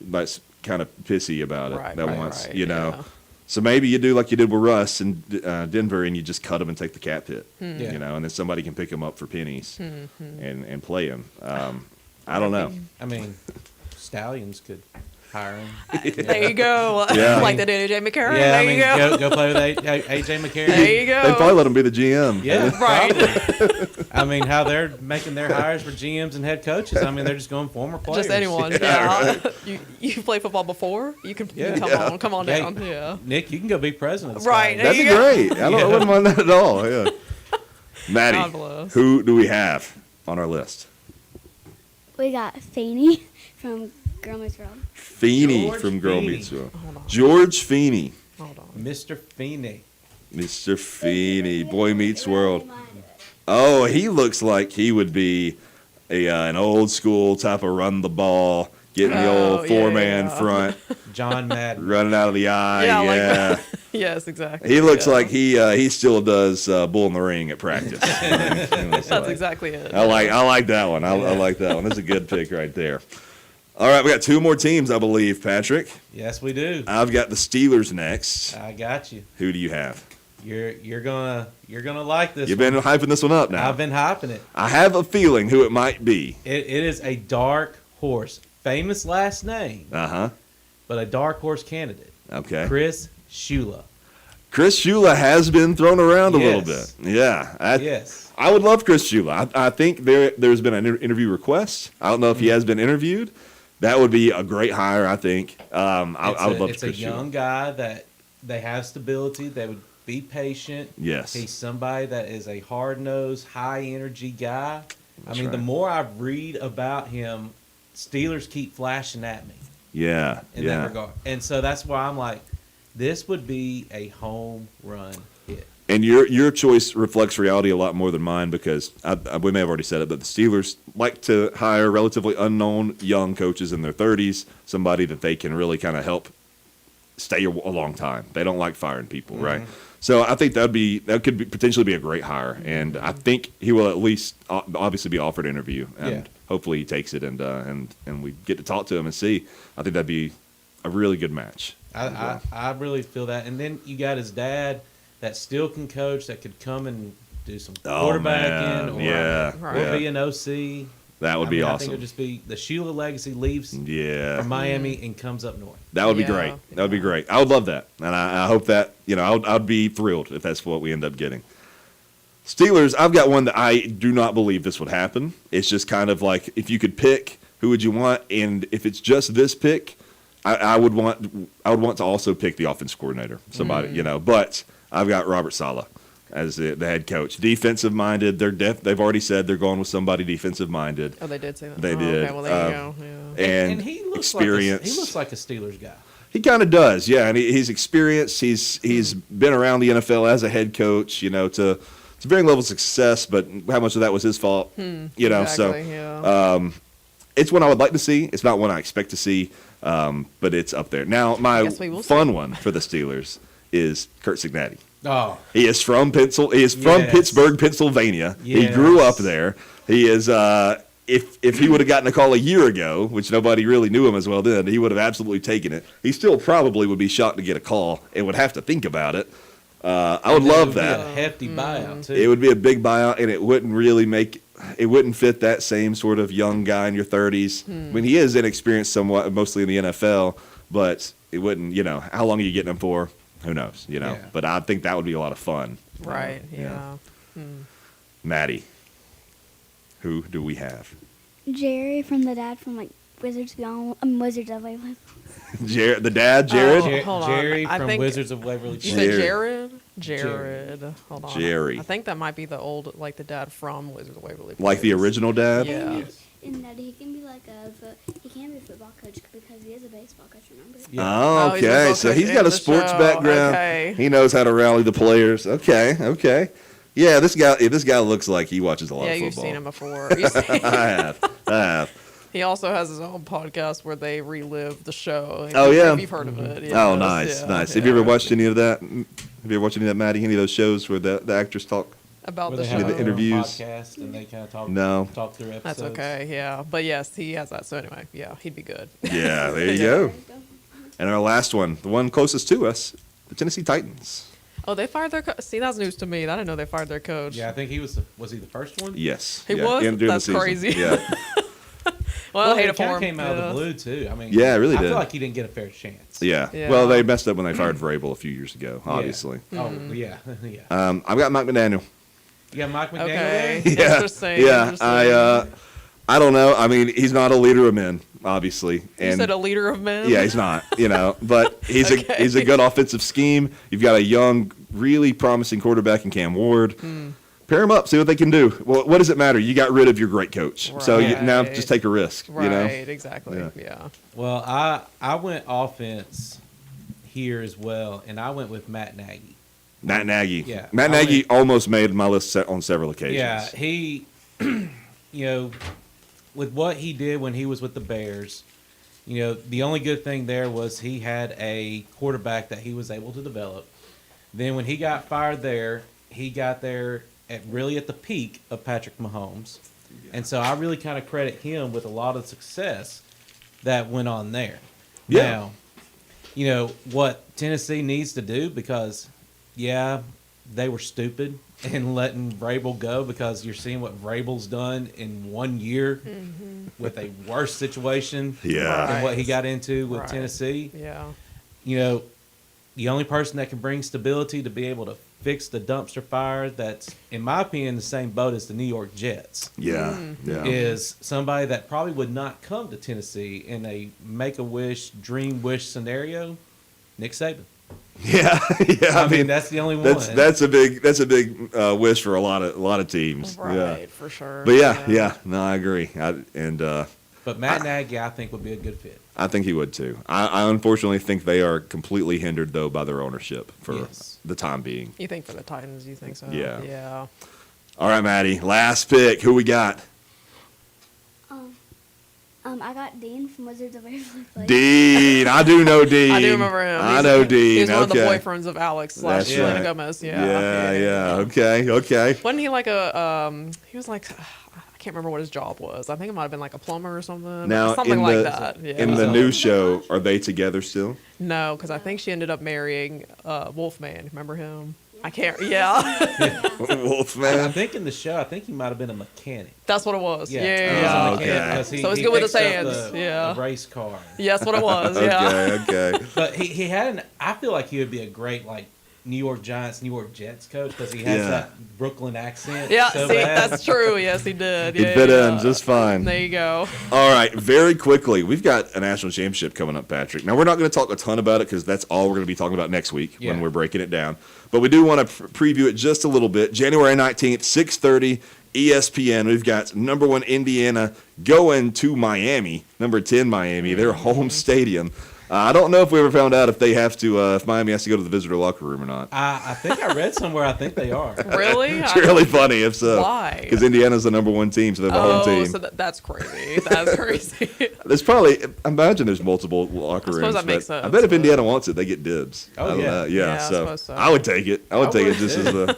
that's kind of pissy about it. Mm. Right, that right, wants, right, you know. yeah. So maybe you do like you did with Russ in Denver, and you just cut him and take the cat pit, Hmm. Yeah. you know, and then somebody can pick him up for pennies Mm-hmm. and play him. I don't know. I mean, Stallions could hire him. There you go. Yeah. Like they did AJ McCarron. Yeah, there I mean, you go. go play with AJ McCarron. There you go. They'd probably let him be the GM. Yeah, Right. probably. I mean, how they're making their hires for GMs and head coaches. I mean, they're just going former players. Just anyone. Yeah. You played football before? You can Yeah. come on Yeah. down. Yeah. Nick, you can go be president. of Right. Stallions. That'd be There you great. I wouldn't mind that at all. Yeah. God Maddie, bless. who do we have on our list? We got Faney from Girl Meets World. Feeney George from Girl Feeney. Meets World. Hold on. George Feeney. Hold on. Mr. Feeney. Mr. Feeney. Boy Meets World. Oh, he looks like he would be an old school type of run the ball, getting the Oh, old yeah, four-man yeah. front, John Madden. running out of the eye. Yeah, Yeah. like that. Yes, exactly. He looks Yeah. like he still does bull in the ring at practice. That's exactly it. I like that one. I like that one. That's a good pick right there. All right, we got two more teams, I believe, Patrick. Yes, we do. I've got the Steelers next. I got you. Who do you have? You're gonna like this. You've been hyping this one up now. I've been hyping it. I have a feeling who it might be. It is a dark horse, famous last name, Uh-huh. but a dark horse candidate. Okay. Chris Shula. Chris Shula has been thrown around a little bit. Yes. Yeah. Yes. I would love Chris Shula. I think there's been an interview request. I don't know if he has been interviewed. That would be a great hire, I think. I would love It's Chris a young Shula. guy that they have stability. They would be patient. Yes. He's somebody that is a hard-nosed, high-energy guy. That's I mean, the right. more I read about him, Steelers keep flashing at me Yeah. in that regard. And so that's why I'm like, this would be a home run hit. And your choice reflects reality a lot more than mine because we may have already said it, but the Steelers like to hire relatively unknown young coaches in their 30s, somebody that they can really kind of help stay a long time. They don't like firing people, right? So I think that could potentially be a great hire, and I think he will at least obviously be offered an interview, and hopefully he takes it, and we get to talk to him and see. I think that'd be a really good match. I really feel that. And then you got his dad that still can coach, that could come and do some quarterbacking or be an OC. That would be I think awesome. it would just be the Shula legacy leaves Yeah. from Miami and comes up north. That would be Yeah, great. That would be great. I would love that, and I hope that I'd be thrilled if that's what we end up getting. Steelers. I've got one that I do not believe this would happen. It's just kind of like if you could pick, who would you want? And if it's just this pick, I would want to also pick the offense coordinator, somebody But I've got Robert Saleh as the head coach, defensive minded. They've already said they're going with somebody defensive minded. Oh, they did say that. They oh, did. Okay, well, there you go. Yeah. And he looks experience. he looks like a Steelers guy. He kind of does, yeah. And he's experienced. He's been around the NFL as a head coach, to varying levels of success. But how much of that was his fault, Exactly, yeah. It's one I would like to see. It's not one I expect to see, but it's up there. Now, my guess we will fun one for the Steelers is Kurt Cignati. Oh, He is from Yes. Pittsburgh, Pennsylvania. He grew up there. He is. If he would have gotten a call a year ago, which nobody really knew him as well then, he would have absolutely taken it. He still probably would be shocked to get a call and would have to think about it. I would love It would be that. a hefty buyout too. It would be a big buyout, and it wouldn't fit that same sort of young guy in your 30s. I mean, he is inexperienced somewhat, mostly in the NFL, but it wouldn't. How long are you getting him for? Who knows? Yeah. But I think that would be a lot of fun. Right, yeah. Maddie, who do we have? Jerry from the dad from like Wizards Beyond, Wizards of Waverly. The dad, Jared. Oh, hold on. Jerry I from think- Wizards of Waverly You Place. said Jared. Jared. Hold on. Jerry. I think that might be the old, like the dad from Wizards of Waverly Place. Like the original dad? Yeah. And that he can be like he can be a football coach because he is a baseball coach. Remember? Yeah. Oh, Oh, he's a okay. football So coach he's in got a the sports show. background. Okay. He knows how to rally the players. Okay. Yeah, this guy looks like he watches a lot Yeah, of you've football. seen him before. You've seen- I have. He also has his own podcast where they relive the show. Oh, yeah? If you've heard of it. Oh, yes, nice. yeah, Have yeah. you ever watched any of that? Have you ever watched any of that, Maddie? Any of those shows where the actors talk? About Where the they show. have the their own interviews. podcast and they kind of talk. No. talk through episodes. That's okay, yeah. But yes, he has that. So anyway, yeah, he'd be good. Yeah, there you go. And our last one, the one closest to us, the Tennessee Titans. Oh, they fired their coach. See, that's news to me. I didn't know they fired their coach. Yeah, I think he was he the first one? Yes. He yeah, was? during the That's season. crazy. Yeah. Well, I hate it it for kind him. of came out of yeah. the blue too. I mean, Yeah, it really I did. feel like he didn't get a fair chance. Yeah. Yeah. Well, they messed up when they fired Vrabel a few years ago, Yeah. obviously. Oh Mm-hmm. yeah, yeah. I've got Mike McDaniel. You got Mike McDaniel Okay. there? Yeah. Interesting. Yeah. Interesting. I don't know. I mean, he's not a leader of men, obviously. You And said a leader of men? yeah, he's not, but he's Okay. he's a good offensive scheme. You've got a young, really promising quarterback in Cam Ward. Pair them up, see what they can do. Well, what does it matter? You got rid of your great coach. So now Right. just take a risk, Right, exactly. Yeah. Yeah. Well, I went offense here as well, and I went with Matt Nagy. Matt Nagy. Yeah. Matt I Nagy went- almost made my list on several occasions. Yeah, he, with what he did when he was with the Bears, the only good thing there was he had a quarterback that he was able to develop. Then when he got fired there, he got there at the peak of Patrick Mahomes. And so I really kind of credit him with a lot of success that went on there. Yeah. Now, what Tennessee needs to do, because, they were stupid in letting Vrabel go, because you're seeing what Vrabel's done in 1 year with a worse situation Yeah. than what he Right. got into with Right. Tennessee. Yeah. You know, the only person that can bring stability to be able to fix the dumpster fire that's, in my opinion, the same boat as the New York Jets, Yeah. Yeah. is somebody that probably would not come to Tennessee in a make-a-wish, dream wish scenario, Nick Saban. Yeah. Yeah. I mean, that's the only one. that's a big wish for a lot of teams. Right. Yeah. For sure. But yeah. No, I agree. But Matt Nagy, I think, would be a good fit. I think he would too. I unfortunately think they are completely hindered though by their ownership for Yes. the time being. You think for the Titans? You think so? Yeah. Yeah. All right, Maddie. Last pick. Who we got? I got Dean from Wizards of Waverly Place. Dean. I do know Dean. I do remember him. I know Dean. He's one of the Okay. boyfriends of Alex That's / Selena right. Gomez. Yeah. Okay. Wasn't he like he was like, I can't remember what his job was. I think it might have been like a plumber or something. Now something in like the that. Yeah. in the new show, are they together still? No, because I think she ended up marrying Wolfman. Remember him? I can't. Yeah. I Wolfman. think in the show, I think he might have been a mechanic. That's what it was. Yeah. he was a yeah. mechanic, okay. 'cause he- So it's he good with his fixed up hands, the- yeah. the race car. Yeah, that's what it was. Yeah. Okay. But he had I feel like he would be a great like New York Giants, New York Jets coach, because he has Yeah. that Brooklyn accent. Yeah, so see, bad. that's true. Yes, he did. He Yeah, fit yeah. in just fine. There you go. All right, very quickly, we've got a national championship coming up, Patrick. Now, we're not going to talk a ton about it because that's all we're going to be talking about next week when Yeah. we're breaking it down. But we do want to preview it just a little bit. January 19th, 6:30, ESPN. We've got number 1 Indiana going to Miami, number 10 Miami, their home stadium. I don't know if we ever found out if they have to, if Miami has to go to the visitor locker room or not. I think I read somewhere. I think they are. Really? It's really funny if so. Why? Because Indiana's the number 1 team, so they have a home Oh, team. so that's crazy. That's crazy. There's probably, imagine there's multiple locker I suppose rooms. that makes but I sense, bet if but- Indiana wants it, they get dibs. Oh, I don't yeah. know. Yeah, I so suppose so. I would take it. I would take it just as a.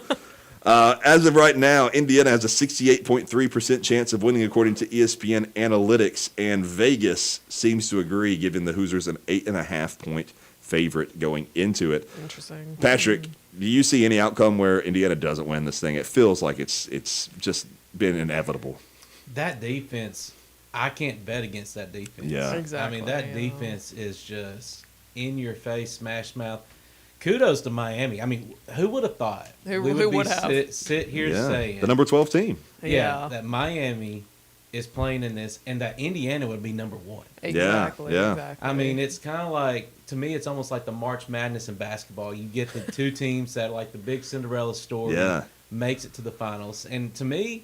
As of right now, Indiana has a 68.3% chance of winning according to ESPN Analytics, and Vegas seems to agree, giving the Hoosiers an 8.5 point favorite going into it. Interesting. Patrick, do you see any outcome where Indiana doesn't win this thing? It feels like it's just been inevitable. That defense, I can't bet against that defense. Yeah. Exactly, I mean, that yeah. defense is just in your face, smash mouth. Kudos to Miami. I mean, who would have thought? Who we would be have? sit here Yeah, saying the number 12 team. Yeah. that Miami is playing in this, and that Indiana would be number 1. Exactly. yeah. Exactly. I mean, it's kind of like, to me, it's almost like the March Madness in basketball. You get the two teams that are like the big Cinderella story Yeah. makes it to the finals. And to me,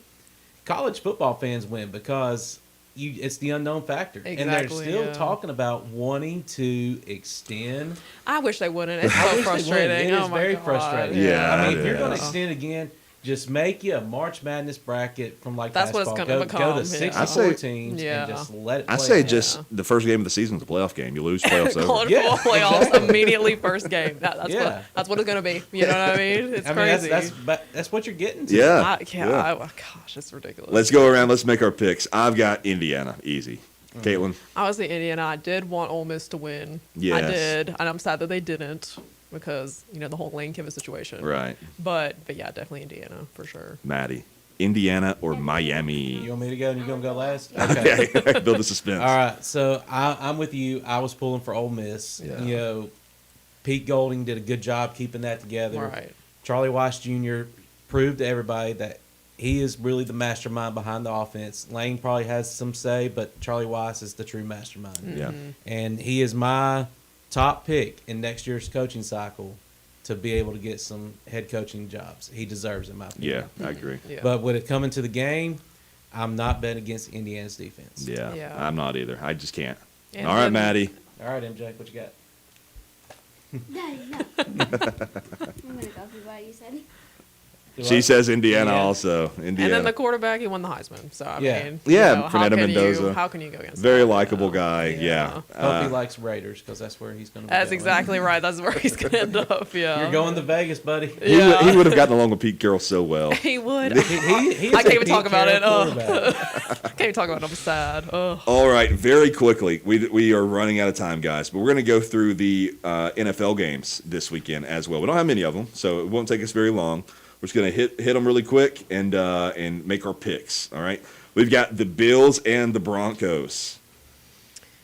college football fans win because it's the unknown factor. And they're Exactly, still yeah. talking about wanting to extend. I wish they wouldn't. It's I so wish they frustrating. would. It Oh is my very God. frustrating. Yeah, I mean, if it you're going to is. extend again, just make you a March Madness bracket from like That's what it's basketball. gonna Go become, to yeah. 64 I say- teams Yeah. and just let it I play say out. just the first game of the season is a playoff game. You lose, playoffs over. College Yeah, football playoffs exactly. immediately first game. That's Yeah. what it's gonna be. You know what I mean? It's I mean, crazy. that's what you're getting to. Yeah. Gosh, it's ridiculous. Let's go around. Let's make our picks. I've got Indiana. Easy. Caitlin. I was the Indiana. I did want Ole Miss to win. Yes. I did, and I'm sad that they didn't because the whole Lane Kiffin situation. Right. But yeah, definitely Indiana for sure. Maddie. Indiana or You Miami? want me to go and you're going to go last? Okay. Okay. Build the suspense. All right. So I'm with you. I was pulling for Ole Miss. Yeah. Pete Golding did a good job keeping that together. Right. Charlie Weiss Jr. proved to everybody that he is really the mastermind behind the offense. Lane probably has some say, but Charlie Weiss is the true mastermind. Yeah. And he is my top pick in next year's coaching cycle to be able to get some head coaching jobs. He deserves it, in my opinion. Yeah, I agree. Yeah. But when it coming to the game, I'm not betting against Indiana's defense. Yeah, Yeah. I'm not either. I just can't. And All right, then- Maddie. All right, MJ, what you got? No. I'm gonna go with what you said. She says Indiana Yeah. also. Indiana. And then the quarterback, he won the Heisman. So I Yeah. mean, Yeah, how Fernando can Mendoza. how can you go against Very that? likable guy. Yeah. Hope he likes Raiders because that's where he's going to be. That's going. exactly right. That's where he's gonna end up. Yeah. You're going to Vegas, buddy. He would have gotten along with Pete Carroll so well. He would. He is I a can't even Pete talk about it. Carroll Oh. quarterback. I can't even talk about it. I'm sad. Oh. All right, very quickly. We are running out of time, guys, but we're going to go through the NFL games this weekend as well. We don't have many of them, so it won't take us very long. We're just going to hit them really quick and make our picks. All right, we've got the Bills and the Broncos.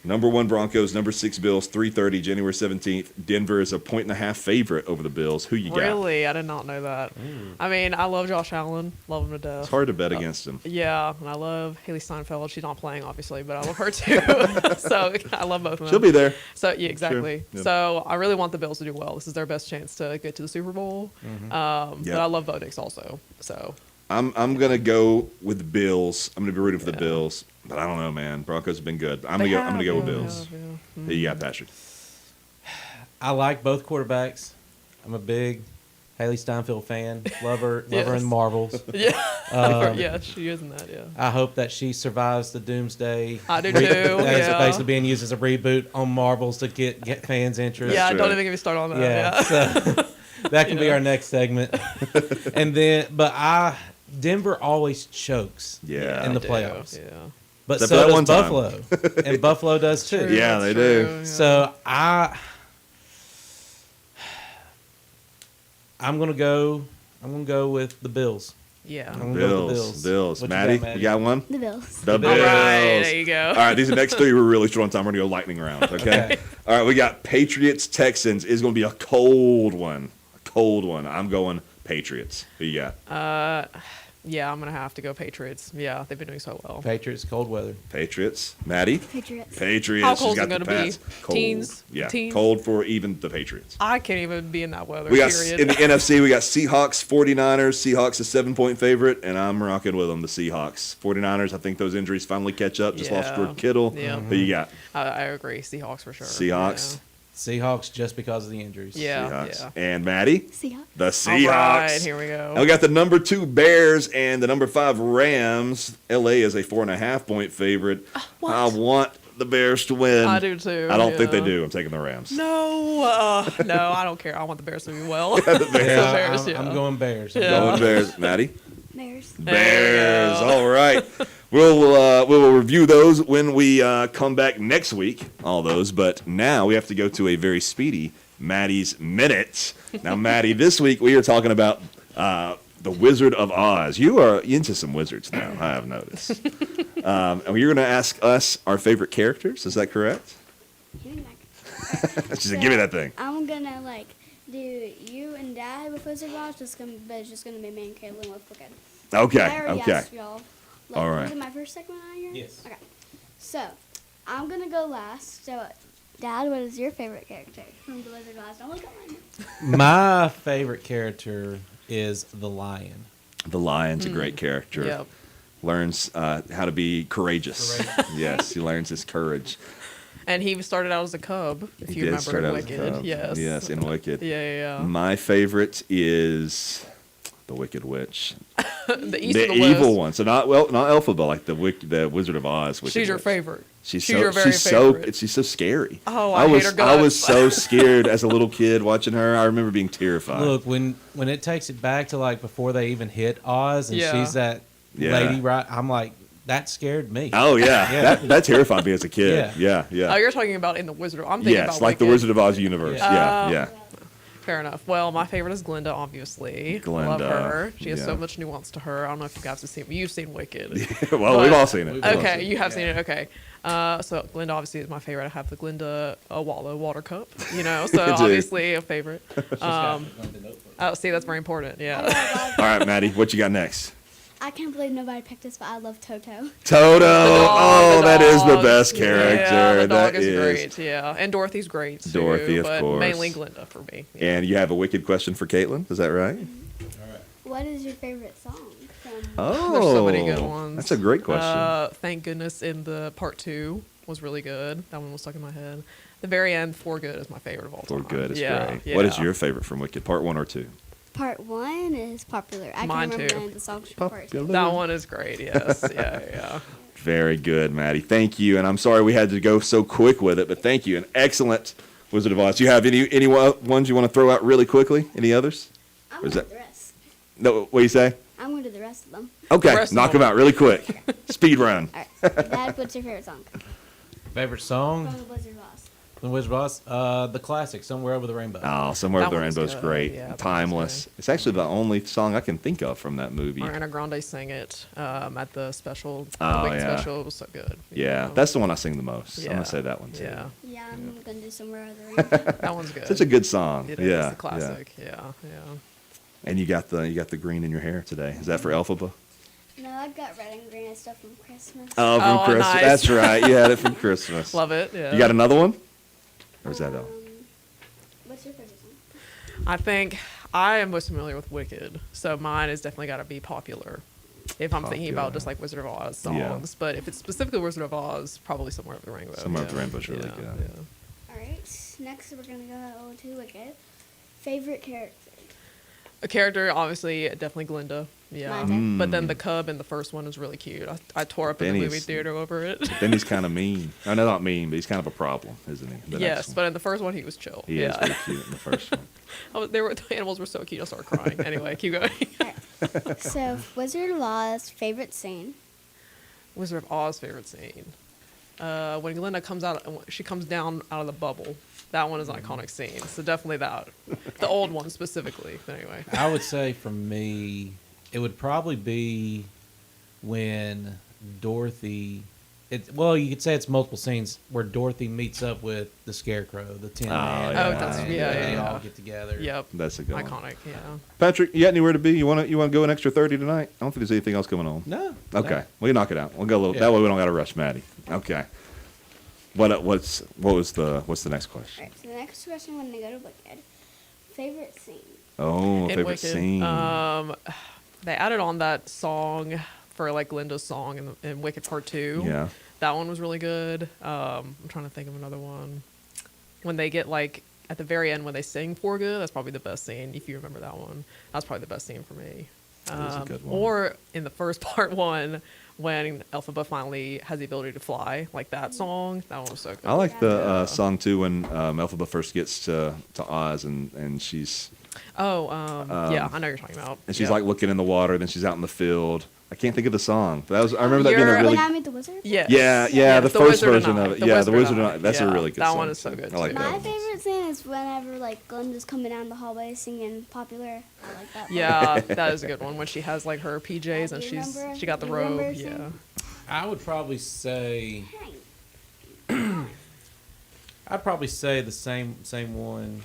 Number 1 Broncos, number 6 Bills, 3:30, January 17th. Denver is a 1.5 favorite over the Bills. Who you got? Really? I did not know that. I mean, I love Josh Allen. Love him to death. It's hard to bet against him. Yeah, and I love Haley Steinfeld. She's not playing, obviously, but I love her too. So I love both of them. She'll be there. So yeah, exactly. Yep. So I really want the Bills to do well. This is their best chance to get to the Super Bowl. Yep. But I love Bo Nix also. So I'm gonna go with the Bills. I'm gonna be rooting for the Bills, but I don't know, man. Broncos have been good. I'm gonna go with Bills. Who you got, Patrick? I like both quarterbacks. I'm a big Haley Steinfeld fan. Love her Yes. in Marvels. yeah, Um, yeah, she is in that. Yeah. I hope that she survives the Doomsday. I do too, That's yeah. basically being used as a reboot on Marvels to get fans' interest. Yeah, true. don't even get me started on that. Yeah, Yeah. so that can be our next segment. And then, but Denver always chokes Yeah. in the They do, playoffs. Yeah. But Except so for that does one time. Buffalo, and Buffalo does too. True, Yeah, that's they do. true, yeah. So I'm gonna go with the Bills. Yeah. I'm gonna go with the Bills. Bills. What Maddie, Maddie? you got one? The Bills. The All Bills. right, there you go. All right, these are next 3 we're really short on time. We're gonna go lightning round. Okay. Okay. All right, we got Patriots Texans. Is gonna be a cold one. A cold one. I'm going Patriots. Who you got? Yeah, I'm gonna have to go Patriots. Yeah, they've been doing so well. Patriots, cold weather. Patriots. Maddie. Patriots. Patriots. How She's cold's got it the gonna be? Pats. Cold. Teens? Yeah. Teens? Cold for even the Patriots. I can't even be in that weather. We got period. in the NFC. We got Seahawks, 49ers. Seahawks a 7-point favorite, and I'm rocking with them. The Seahawks, 49ers. I think those injuries finally catch up. Just lost Yeah. George Kittle. Yeah. Who you got? I agree. Seahawks for sure. Seahawks. Seahawks just because of the injuries. Yeah. Seahawks. Yeah. And Maddie, Seahawks. the All Seahawks. right, here we go. And we got the number 2 Bears and the number 5 Rams. LA is a 4.5-point favorite. what? I want the Bears to win. I do too. I don't think they yeah. do. I'm taking the Rams. No, no, I don't care. I want the Bears to be well. Yeah, Bears, I'm yeah. going Bears. I'm Yeah. going- Going Bears. Maddie. Bears. There Bears. you go. All right. We will review those when we come back next week. All those, but now we have to go to a very speedy Maddie's minute. Now, Maddie, this week we are talking about the Wizard of Oz. You are into some wizards now. I have noticed. And you're going to ask us our favorite characters. Is that correct? Give me back. She said, "Give me that thing." I'm gonna do you and Dad with Wizard of Oz, but it's just gonna be me and Caitlin with Wicked. Okay. I already Okay. asked y'all. All right. Was it my first segment on here? Yes. Okay. So, I'm gonna go last. So, Dad, what is your favorite character from the Wizard of Oz? Don't look at mine. My favorite character is the lion. The lion's a great character. Yep. Learns how to be courageous. Yes, he learns his courage. And he started out as a cub, if He you did remember start in out as a Wicked. cub. Yes. Yes, in Wicked. Yeah, yeah, My favorite is the Wicked Witch, yeah. The East the and the West. evil one. So not Elphaba, like the Wizard of Oz. Wicked She's your Witch. favorite. She's your very favorite. She's so scary. Oh, I hate her I was guts. so scared as a little kid watching her. I remember being terrified. Look, when it takes it back to like before they even hit Oz, and Yeah. she's that Yeah. lady, right? I'm like, that scared me. Oh yeah, Yeah. that terrified me as a kid. Yeah. Yeah. Oh, you're talking about in the Wizard. I'm thinking Yes, about like the Wicked. Wizard of Oz universe. Yeah. Yeah. Fair enough. Well, my favorite is Glinda, obviously. Love Glinda, her. She has yeah. so much nuance to her. I don't know if you guys have seen. You've seen Wicked. Well, But- we've all seen it. We've all seen Okay, it. you have seen it. Okay. So Glinda obviously is my favorite. I have the Glinda Wallow water cup. You know, so You do. obviously a favorite. Oh, see, that's very important. Yeah. All right, Maddie, what you got next? I can't believe nobody picked this, but I love Toto. Toto. dog, Oh, that is the dog. best character. Yeah, the dog That is is. great. Yeah, and Dorothy's great too. Dorothy, of but course. mainly Glinda for me. Yeah. And you have a wicked question for Caitlin. Is that right? What is your favorite song from? Oh, There's so many good ones. That's a great question. Thank goodness in the part 2 was really good. That one was stuck in my head. The very end, For Good is my favorite of all For time. good is yeah, great. Yeah. What is your favorite from Wicked? Part 1 or 2? Part 1 is popular. I Mine can remember too. the name of the song. Part 2. That one is great. Yes. Yeah. Very good, Maddie. Thank you. And I'm sorry we had to go so quick with it, but thank you. An excellent Wizard of Oz. Do you have any ones you want to throw out really quickly? Any others? I'm Or going is to that- do the rest. No, what do you say? I'm going to do the rest of them. Okay, rest of knock them. them out really quick. Speed run. All right. Dad, what's your favorite song? Favorite song? From The Wizard of Oz. The Wizard of Oz? The classic, Somewhere Over the Rainbow. Oh, Somewhere That Over the one was Rainbow's good. great. Yeah, that one's Timeless. good. It's actually the only song I can think of from that movie. Ariana Grande sang it at the special. Oh, the Wicked yeah. special. It was so good. you Yeah, know? that's the one I sing the most. I'm Yeah. going to say that one too. Yeah. Yeah, I'm going to do Somewhere Over the Rainbow. That one's good. Such a good song. It yeah. is a classic. Yeah. And you got the green in your hair today. Is that for Elphaba? No, I got red and green and stuff from Christmas. Oh, from Oh, Christmas. nice. That's right. You had it from Christmas. Love it. Yeah. You got another one? Or is that all? What's your favorite song? I think I am most familiar with Wicked, so mine has definitely got to be popular. If I'm thinking about Popular. just like Wizard of Oz songs, Yeah. but if it's specifically Wizard of Oz, probably Somewhere Over the Rainbow. Somewhere Over the Rainbow's really Yeah, good. yeah. All right. Next, we're going to go to Wicked. Favorite character? A character, obviously, definitely Glinda. Yeah. Mine too. Mm. But then the cub in the first one is really cute. I tore up in the Benny's- movie theater over it. Then he's kind of mean. Oh, no, not mean, but he's kind of a problem, isn't he? The next Yes, one. but in the first one, he was chill. He is yeah. very cute in the first one. The animals were so cute, I started crying. Anyway, keep going. So, Wizard of Oz, favorite scene? Wizard of Oz favorite scene. When Glinda comes out, she comes down out of the bubble. That one is an iconic scene. So definitely that. The old one specifically. But anyway. I would say for me, it would probably be when Dorothy. Well, you could say it's multiple scenes where Dorothy meets up with the Scarecrow, the Tin Man. yeah. Oh, that's and yeah, They yeah. all get together. Yep. That's a good one. Iconic. Yeah. Patrick, you got anywhere to be? You want to go an extra 30 tonight? I don't think there's anything else going on. No. Okay, no. we knock it out. We'll go a little. Yeah. That way we don't got to rush Maddie. Okay. What's the next All question? right. So, the next question, when they go to Wicked, favorite scene? Oh, In favorite Wicked. scene. They added on that song for like Glinda's song in Wicked Part 2. Yeah. That one was really good. I'm trying to think of another one. When they get like at the very end when they sing For Good, that's probably the best scene. If you remember that one, that's probably the best scene for me. That is a good one. Or in the first part one, when Elphaba finally has the ability to fly, like that song. That one was so good. I like the song too when Elphaba first gets to Oz and she's yeah, I know what you're talking about. she's Yeah. like looking in the water, then she's out in the field. I can't think of the song. But I remember that being a You're- really When I Meet the Wizard? Yes. yeah, the first Wizard and version I. of it. Yeah, the Wizard and I. That's a Yeah, really good that song. one is so too. good, I like too. that My one. favorite scene is whenever like Glinda's coming down the hallway singing "Popular." I like that. Yeah, that is a good one. When she has like her PJs and Do you remember? she got the Do you remember robe. her Yeah. scene? I would probably say. Hey. I'd probably say the same one.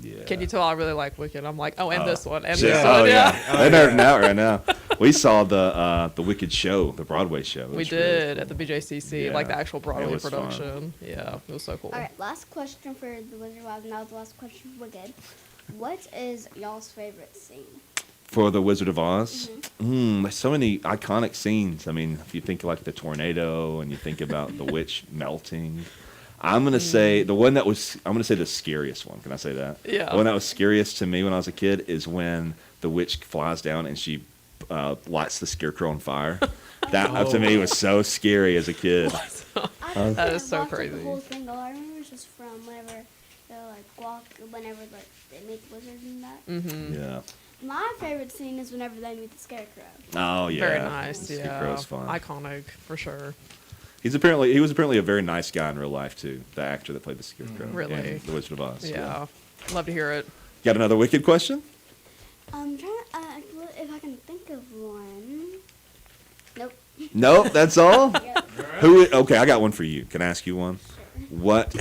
Yeah. Can you tell I really like Wicked? I'm like, oh, and this one, and Yeah. this Oh one. yeah, they're nerding out right now. We saw the Wicked show, the Broadway show. It We was really did cool. at the BJCC, Yeah. like the actual It Broadway was fun. production. Yeah, it was so cool. All right, last question for the Wizard of Oz. Now the last question for Wicked. What is y'all's favorite scene? For the Wizard of Oz. Mm-hmm. There's so many iconic scenes. I mean, if you think like the tornado and you think about the witch melting. I'm gonna say Mm. the one that was. I'm gonna say the scariest one. Can I say that? Yeah. The one that was scariest to me when I was a kid is when the witch flies down and she lights the scarecrow on fire. That to me was so scary as a kid. That is so watched, like, crazy. the whole thing. All I remember is just from whenever they like walk, whenever like they meet the wizard and that. Mm-hmm. Yeah. My favorite scene is whenever they meet the scarecrow. Oh yeah. Very nice. Yeah, Scarecrow's fun. iconic for sure. He was apparently a very nice guy in real life too. The actor that played the Scarecrow Really? in The Wizard of Oz. Yeah, love to hear it. Got another wicked question? I'm trying. If I can think of one. Nope. Nope, that's all. Yep. Okay, I got one for you. Can I ask you one?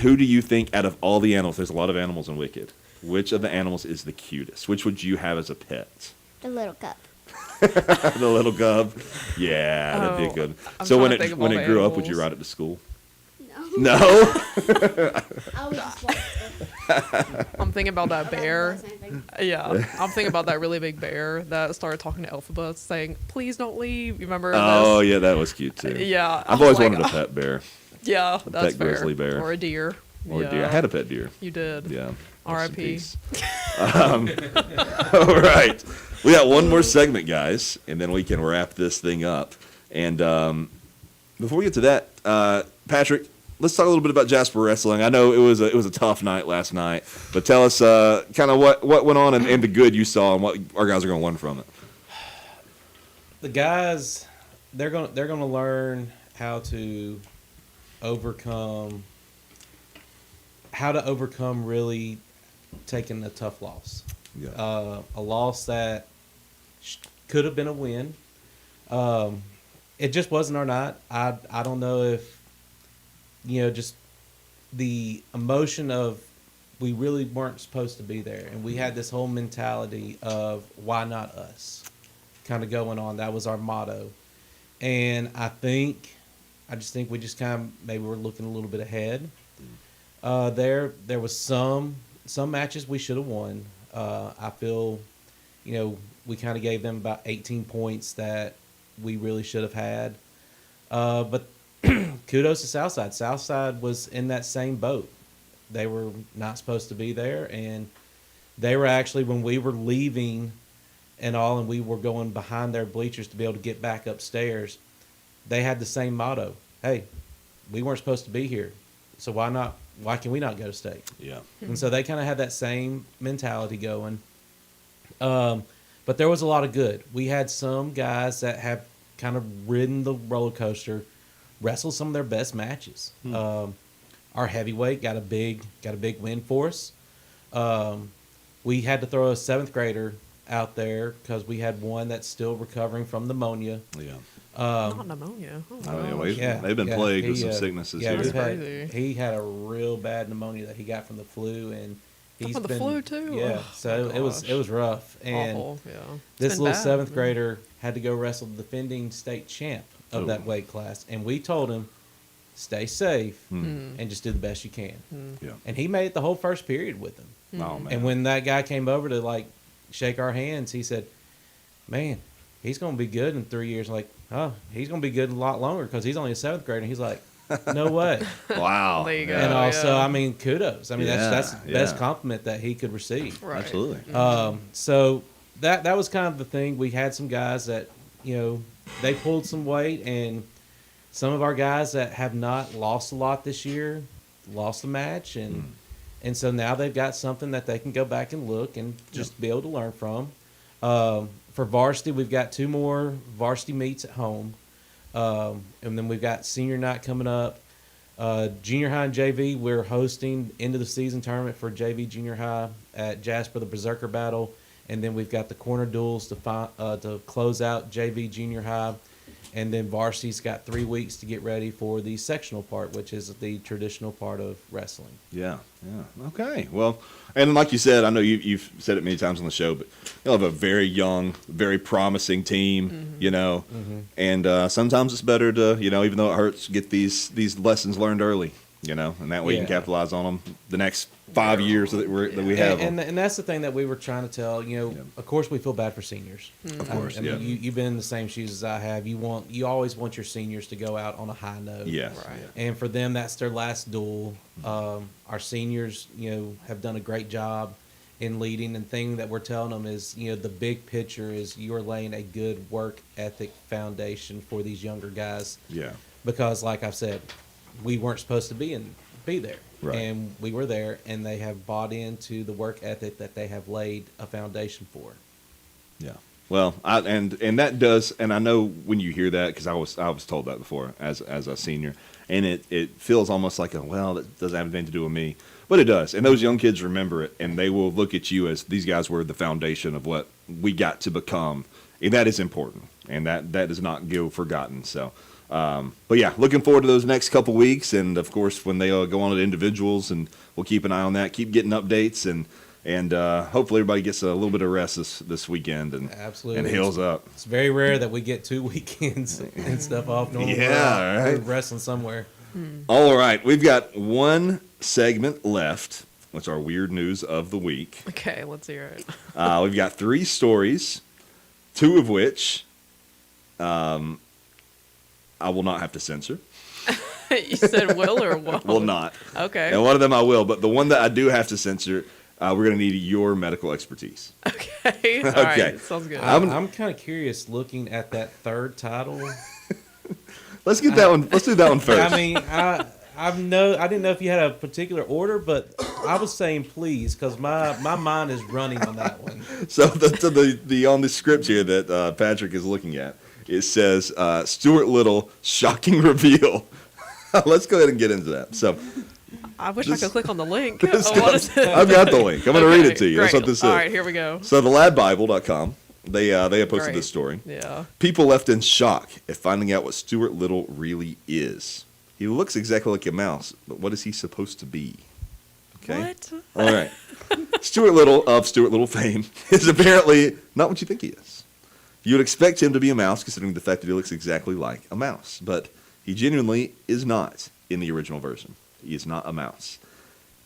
Who do you think out of all the animals? There's a lot of animals in Wicked. Which of the animals is the cutest? Which would you have as a pet? The little cup. The little gub. Yeah, that'd be Oh, good. I'm So trying when to it think of when all it the grew up, would you animals. ride it to school? No. No. I would just watch it. I'm thinking about that bear. That's anything. Yeah, I'm thinking about that really big bear that started talking to Elphaba, saying, "Please don't leave." You remember? Oh this? yeah, that was cute too. Yeah. I've I always was wanted a like, pet bear. Yeah, that's pet grizzly fair. bear. Or a deer. or deer. Yeah. I had a pet deer. You did. Yeah. Rest in R.I.P. peace. All right. We got one more segment, guys, and then we can wrap this thing up. And before we get to that, Patrick, let's talk a little bit about Jasper Wrestling. I know it was a tough night last night, but tell us kind of what went on and the good you saw and what our guys are going to learn from it. The guys, they're gonna learn how to overcome really taking a tough loss. Yeah. A loss that could have been a win. It just wasn't our night. I don't know if, just the emotion of we really weren't supposed to be there. And we had this whole mentality of why not us kind of going on. That was our motto. And I just think we just kind of maybe we're looking a little bit ahead. There was some matches we should have won. I feel, we kind of gave them about 18 points that we really should have had. But kudos to Southside. Southside was in that same boat. They were not supposed to be there, and they were actually, when we were leaving and we were going behind their bleachers to be able to get back upstairs, they had the same motto. Hey, we weren't supposed to be here, so why can we not go to state? Yeah. And so they kind of had that same mentality going. But there was a lot of good. We had some guys that have kind of ridden the roller coaster, wrestled some of their best matches. Our heavyweight got a big win for us. We had to throw a 7th grader out there because we had one that's still recovering from pneumonia. Yeah. Not pneumonia. Oh, I mean, gosh. they've been plagued with some sicknesses Yeah, here. he had a real bad pneumonia that he got from the flu, and he's From the been flu, too? Yeah, Oh, so my it was gosh. rough. And Awful, yeah. this It's been little bad. 7th grader had to go wrestle the defending state champ of that weight class, and we told him, stay safe and just do the best you can. Yeah. And he made it the whole first period with him. Oh, man. And when that guy came over to shake our hands, he said, "Man, he's going to be good in 3 years." Like, oh, he's going to be good a lot longer because he's only a 7th grader. And he's like, no way. Wow. There you go. And also, yeah. I mean, kudos. I mean, that's the best compliment that he could receive. Right. Absolutely. So that was kind of the thing. We had some guys that, they pulled some weight, and some of our guys that have not lost a lot this year lost a match, and so now they've got something that they can go back and look and just be able to learn from. For varsity, we've got 2 more varsity meets at home, and then we've got senior night coming up. Junior high and JV, we're hosting end of the season tournament for JV junior high at Jasper, the Berserker Battle, and then we've got the corner duels to close out JV junior high. And then varsity's got 3 weeks to get ready for the sectional part, which is the traditional part of wrestling. Yeah. Okay. Well, and like you said, I know you've said it many times on the show, but you'll have a very young, very promising team, and sometimes it's better to, even though it hurts, get these lessons learned early, and that way you can capitalize on them the next 5 years that we have them. And that's the thing that we were trying to tell. Of course, we feel bad for seniors. Of course, I mean, you've been in the same shoes as I have. You always want your seniors to go out on a high note. Yes. Right. Yeah. And for them, that's their last duel. Our seniors, have done a great job in leading. And thing that we're telling them is, the big picture is you're laying a good work ethic foundation for these younger guys. Yeah. Because, like I've said, we weren't supposed to be there. Right. And we were there, and they have bought into the work ethic that they have laid a foundation for. Yeah. Well, and that does, and I know when you hear that, because I was told that before as a senior, and it feels almost like that doesn't have anything to do with me, but it does. And those young kids remember it, and they will look at you as these guys were the foundation of what we got to become, and that is important, and that does not go forgotten. So. But yeah, looking forward to those next couple weeks, and of course when they go on to individuals, and we'll keep an eye on that. Keep getting updates, and hopefully everybody gets a little bit of rest this weekend and Absolutely. and heals up. It's very rare that we get 2 weekends and stuff off. Normally Yeah, we're right. wrestling somewhere. All right, we've got one segment left. What's our weird news of the week? Okay, let's hear it. We've got 3 stories, 2 of which I will not have to censor. You said will or won't? Will not. Okay. And one of them I will, but the one that I do have to censor, we're going to need your medical expertise. Okay. All Okay. right. Sounds good. I'm kind of curious looking at that third title. Let's get that one. Let's do that one first. I mean, I didn't know if you had a particular order, but I was saying please because my mind is running on that one. So the on the script here that Patrick is looking at, it says Stuart Little shocking reveal. Let's go ahead and get into that. So I wish I could click on the link. this Oh, what goes- is it? I've got the link. I'm going to read it to you. That's Great. what this is. All right, here we go. So the ladbible.com, they have posted Great. this story. Yeah. People left in shock at finding out what Stuart Little really is. He looks exactly like a mouse, but what is he supposed to be? Okay. What? All right. Stuart Little of Stuart Little fame is apparently not what you think he is. You would expect him to be a mouse considering the fact that he looks exactly like a mouse, but he genuinely is not in the original version. He is not a mouse.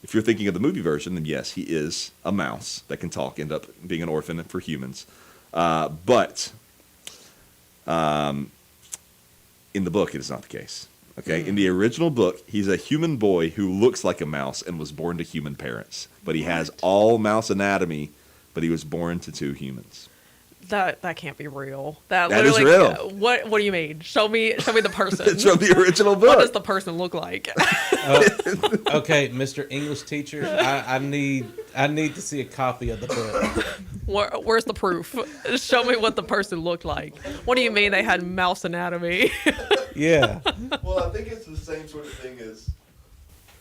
If you're thinking of the movie version, then yes, he is a mouse that can talk, end up being an orphan for humans. But in the book, it is not the case. Okay, in the original book, he's a human boy who looks like a mouse and was born to human parents. But he has all mouse anatomy, but he was born to two humans. That can't be real. That That is literally, real. What do you mean? Show me the person. It's from the original What does book. the person look like? Okay, Mr. English teacher, I need to see a copy of the book. Where's the proof? Show me what the person looked like. What do you mean they had mouse anatomy? Yeah. Well, I think it's the same sort of thing as.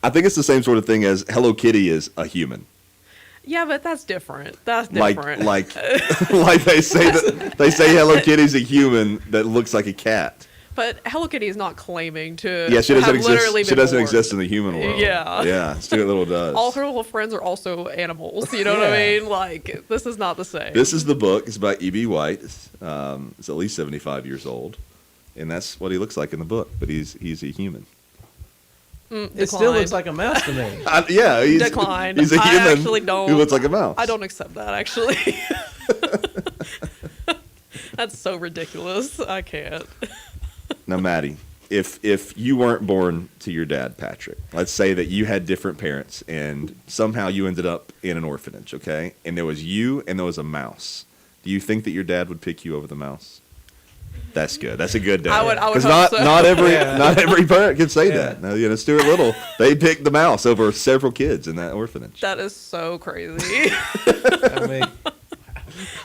I think it's the same sort of thing as Hello Kitty is a human. Yeah, but that's different. That's Like different. like they say Hello Kitty's a human that looks like a cat. But Hello Kitty is not claiming to. Yeah, she doesn't have literally exist. She been doesn't born. exist in the human world. Yeah. Yeah, Stuart Little does. All her little friends are also animals. You know what I Yeah. mean? Like, this is not the same. This is the book. It's by E.B. White. It's at least 75 years old, and that's what he looks like in the book. But he's a human. It still looks like a mouse to me. Yeah, he's Decline. He's a I human actually don't. who looks like a mouse. I don't accept that, actually. That's so ridiculous. I can't. Now, Maddie, if you weren't born to your dad, Patrick, let's say that you had different parents and somehow you ended up in an orphanage, okay? And there was you and there was a mouse. Do you think that your dad would pick you over the mouse? That's good. That's a good dad. I would hope not so. not every Yeah. not every parent can say Yeah. that. Now, you know, Stuart Little, they picked the mouse over several kids in that orphanage. That is so crazy. I mean,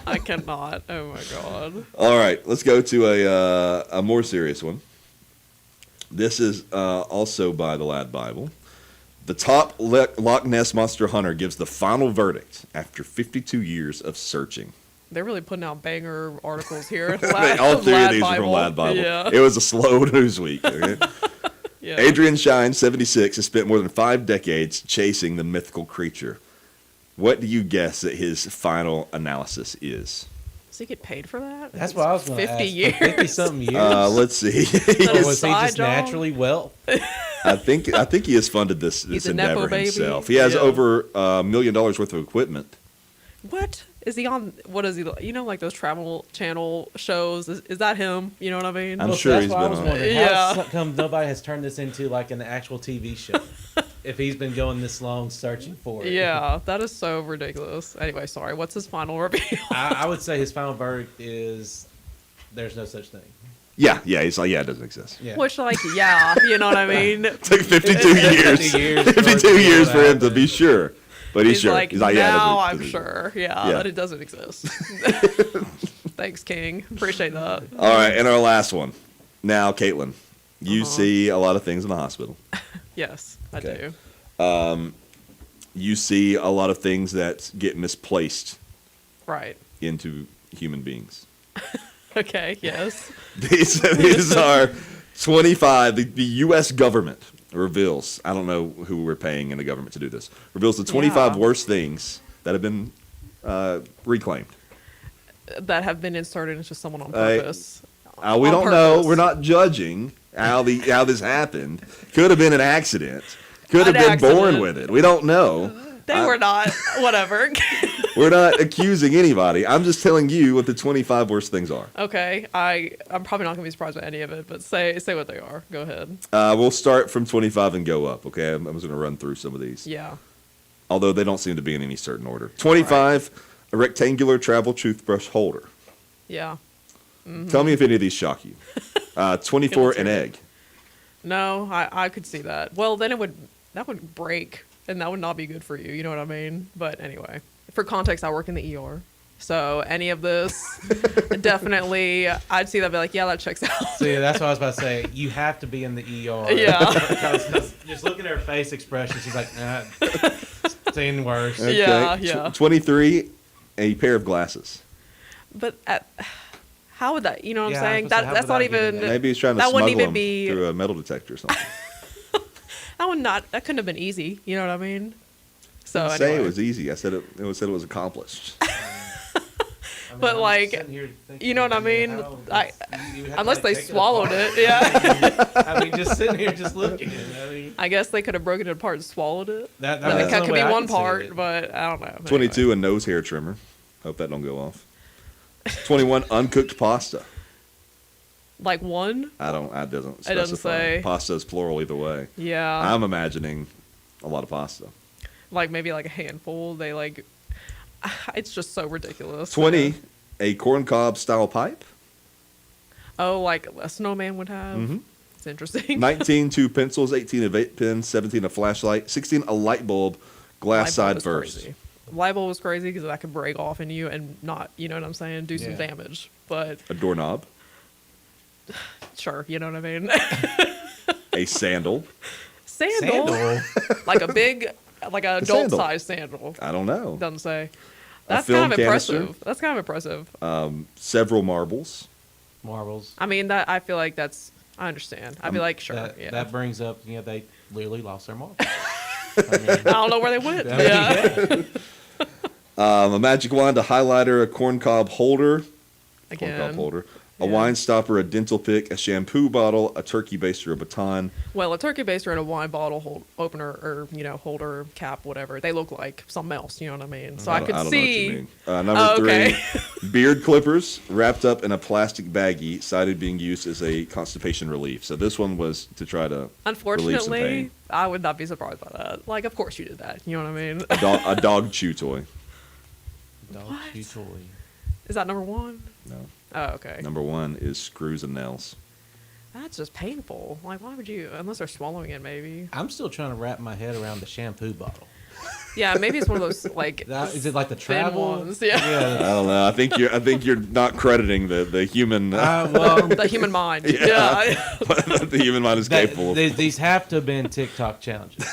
I cannot. Oh my god. All right, let's go to a more serious one. This is also by the Lad Bible. The top Loch Ness Monster hunter gives the final verdict after 52 years of searching. They're really putting out banger articles here. All three of these are from Lad Bible. Yeah. It was a slow news week. Okay? Yeah. Adrian Shine, 76, has spent more than 5 decades chasing the mythical creature. What do you guess that his final analysis is? Does he get paid for that? that's what I was going to 50 ask. years. 50-something years? Let's see. That Or his was he side just job? naturally well? I think he has funded this He's a endeavor Nepo baby? himself. He has Yeah. over $1 million worth of equipment. What? Is he on? What is he? You know, like those Travel Channel shows? Is that him? You know what I mean? I'm Well, sure that's he's why I been was on it. wondering. Yeah. How come nobody has turned this into like an actual TV show? If he's been going this long searching for it. Yeah, that is so ridiculous. Anyway, sorry. What's his final reveal? I would say his final verdict is there's no such thing. Yeah, he's like, it doesn't exist. Yeah. Which, like, yeah, you know what I mean? It took 52 It's 50 years. years for 52 it to years go for him out, to be sure. But he's sure. Like, He's like, now it I'm doesn't sure. Yeah. Yeah, that it doesn't exist. Thanks, King. Appreciate that. All right, and our last one. Now, Caitlin, you see a lot of things in the hospital. Yes, I Okay. do. You see a lot of things that get misplaced Right. into human beings. Okay, yes. These are 25. The U.S. government reveals, I don't know who we're paying in the government to do this, reveals the 25 Yeah. worst things that have been reclaimed. That have been inserted into someone on Hey, purpose. We On don't know. purpose. We're not judging how this happened. Could have been an accident. Could have An been born accident. with it. We don't know. They were not. Whatever. We're not accusing anybody. I'm just telling you what the 25 worst things are. Okay, I'm probably not gonna be surprised by any of it, but say what they are. Go ahead. We'll start from 25 and go up, okay? I'm just going to run through some of these. Yeah. Although they don't seem to be in any certain order. 25, a rectangular travel toothbrush holder. Yeah. Tell me if any of these shock you. 24, an egg. No, I could see that. Well, then that would break, and that would not be good for you. You know what I mean? But anyway, for context, I work in the ER, so any of this, definitely, I'd see that and be like, yeah, that checks out. See, that's what I was about to say. You have to be in the ER. Yeah. Because just look at her face expression. She's like, seen worse. Okay. Yeah. 23, a pair of glasses. But how would that? You know what Yeah, I'm saying? I was gonna say, how That's would not that get in even. there? Maybe he's trying to that wouldn't smuggle even them be. through a metal detector or something. That couldn't have been easy. You know what I mean? So Say anyway. it was easy. I said it was accomplished. I mean, But, I'm like, sitting here thinking, you know what I mean? how- you have to, Unless like, they take it swallowed apart. it, yeah. I mean, just sitting here, just looking. I mean, I guess they could have broken it apart and swallowed it. that I mean, that's the that could way be I one can see part, it. but I don't know. 22, a nose hair trimmer. Hope that don't go off. 21, uncooked pasta. Like one? It doesn't specify. It doesn't say. Pasta is plural either way. Yeah. I'm imagining a lot of pasta. Like maybe like a handful. They like. It's just so ridiculous. 20, a corncob style pipe. Oh, like a snowman would have. Mhm. It's interesting. 19, 2 pencils. 18, a vape pen. 17, a flashlight. 16, a light bulb, glass Light bulb side was first. crazy. Light bulb was crazy because that could break off in you and not, you know what I'm saying, do some Yeah. damage. But A doorknob. sure, you know what I mean. A sandal. Sandal. Like a big, like a sandal. adult-sized sandal. I don't know. Doesn't say. A That's film kind of canister. impressive. That's kind of impressive. Several marbles. Marbles. I mean, that I feel like that's. I understand. I'd be like, sure, That, yeah. that brings up, they literally lost their marbles. I don't know where they went. Yeah. A magic wand, a highlighter, a corncob holder. Again. Corncob holder. A Yeah. wine stopper, a dental pick, a shampoo bottle, a turkey baster, a baton. Well, a turkey baster and a wine bottle opener or holder cap, whatever, they look like something else. You know what I mean? So I could don't see. know what you mean. Number okay. 3, beard clippers wrapped up in a plastic baggie, cited being used as a constipation relief. So this one was to try to relieve some Unfortunately, pain. I would not be surprised by that. Like, of course you did that. You know what I mean? A dog chew toy. Dog What? chew toy. Is that number one? No. Oh, okay. Number 1 is screws and nails. That's just painful. Like, why would you? Unless they're swallowing it, maybe. I'm still trying to wrap my head around the shampoo bottle. Yeah, maybe it's one of those like. Is it like the thin travel ones? Yeah. I don't know. I think you're not crediting the human Well, The human mind. Yeah. Yeah. the human mind is capable of. these have to have been TikTok challenges.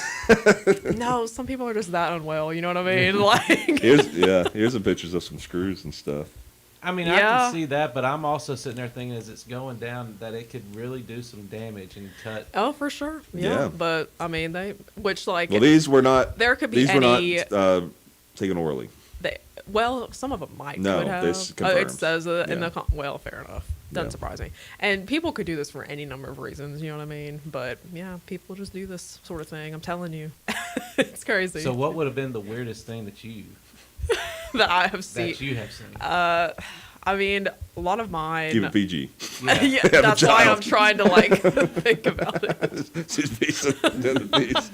No, some people are just that unwell. You know what I mean? Like. Here's some pictures of some screws and stuff. I mean, I Yeah. can see that, but I'm also sitting there thinking as it's going down that it could really do some damage and cut. Oh, for sure. Yeah. Yeah. But I mean, like. Well, these were not. There could be These any. were not taken orally. Well, some of them might. No, could have. this It confirms. says it in Yeah. the. Well, fair enough. Doesn't Yeah. surprise me. And people could do this for any number of reasons. You know what I mean? But yeah, people just do this sort of thing. I'm telling you, it's crazy So, what would have been the weirdest thing that that I have seen. you have seen? I mean, a lot of mine. Keep it PG. Yeah. Yeah, a that's why child. I'm trying to like think about it. Should be some piece.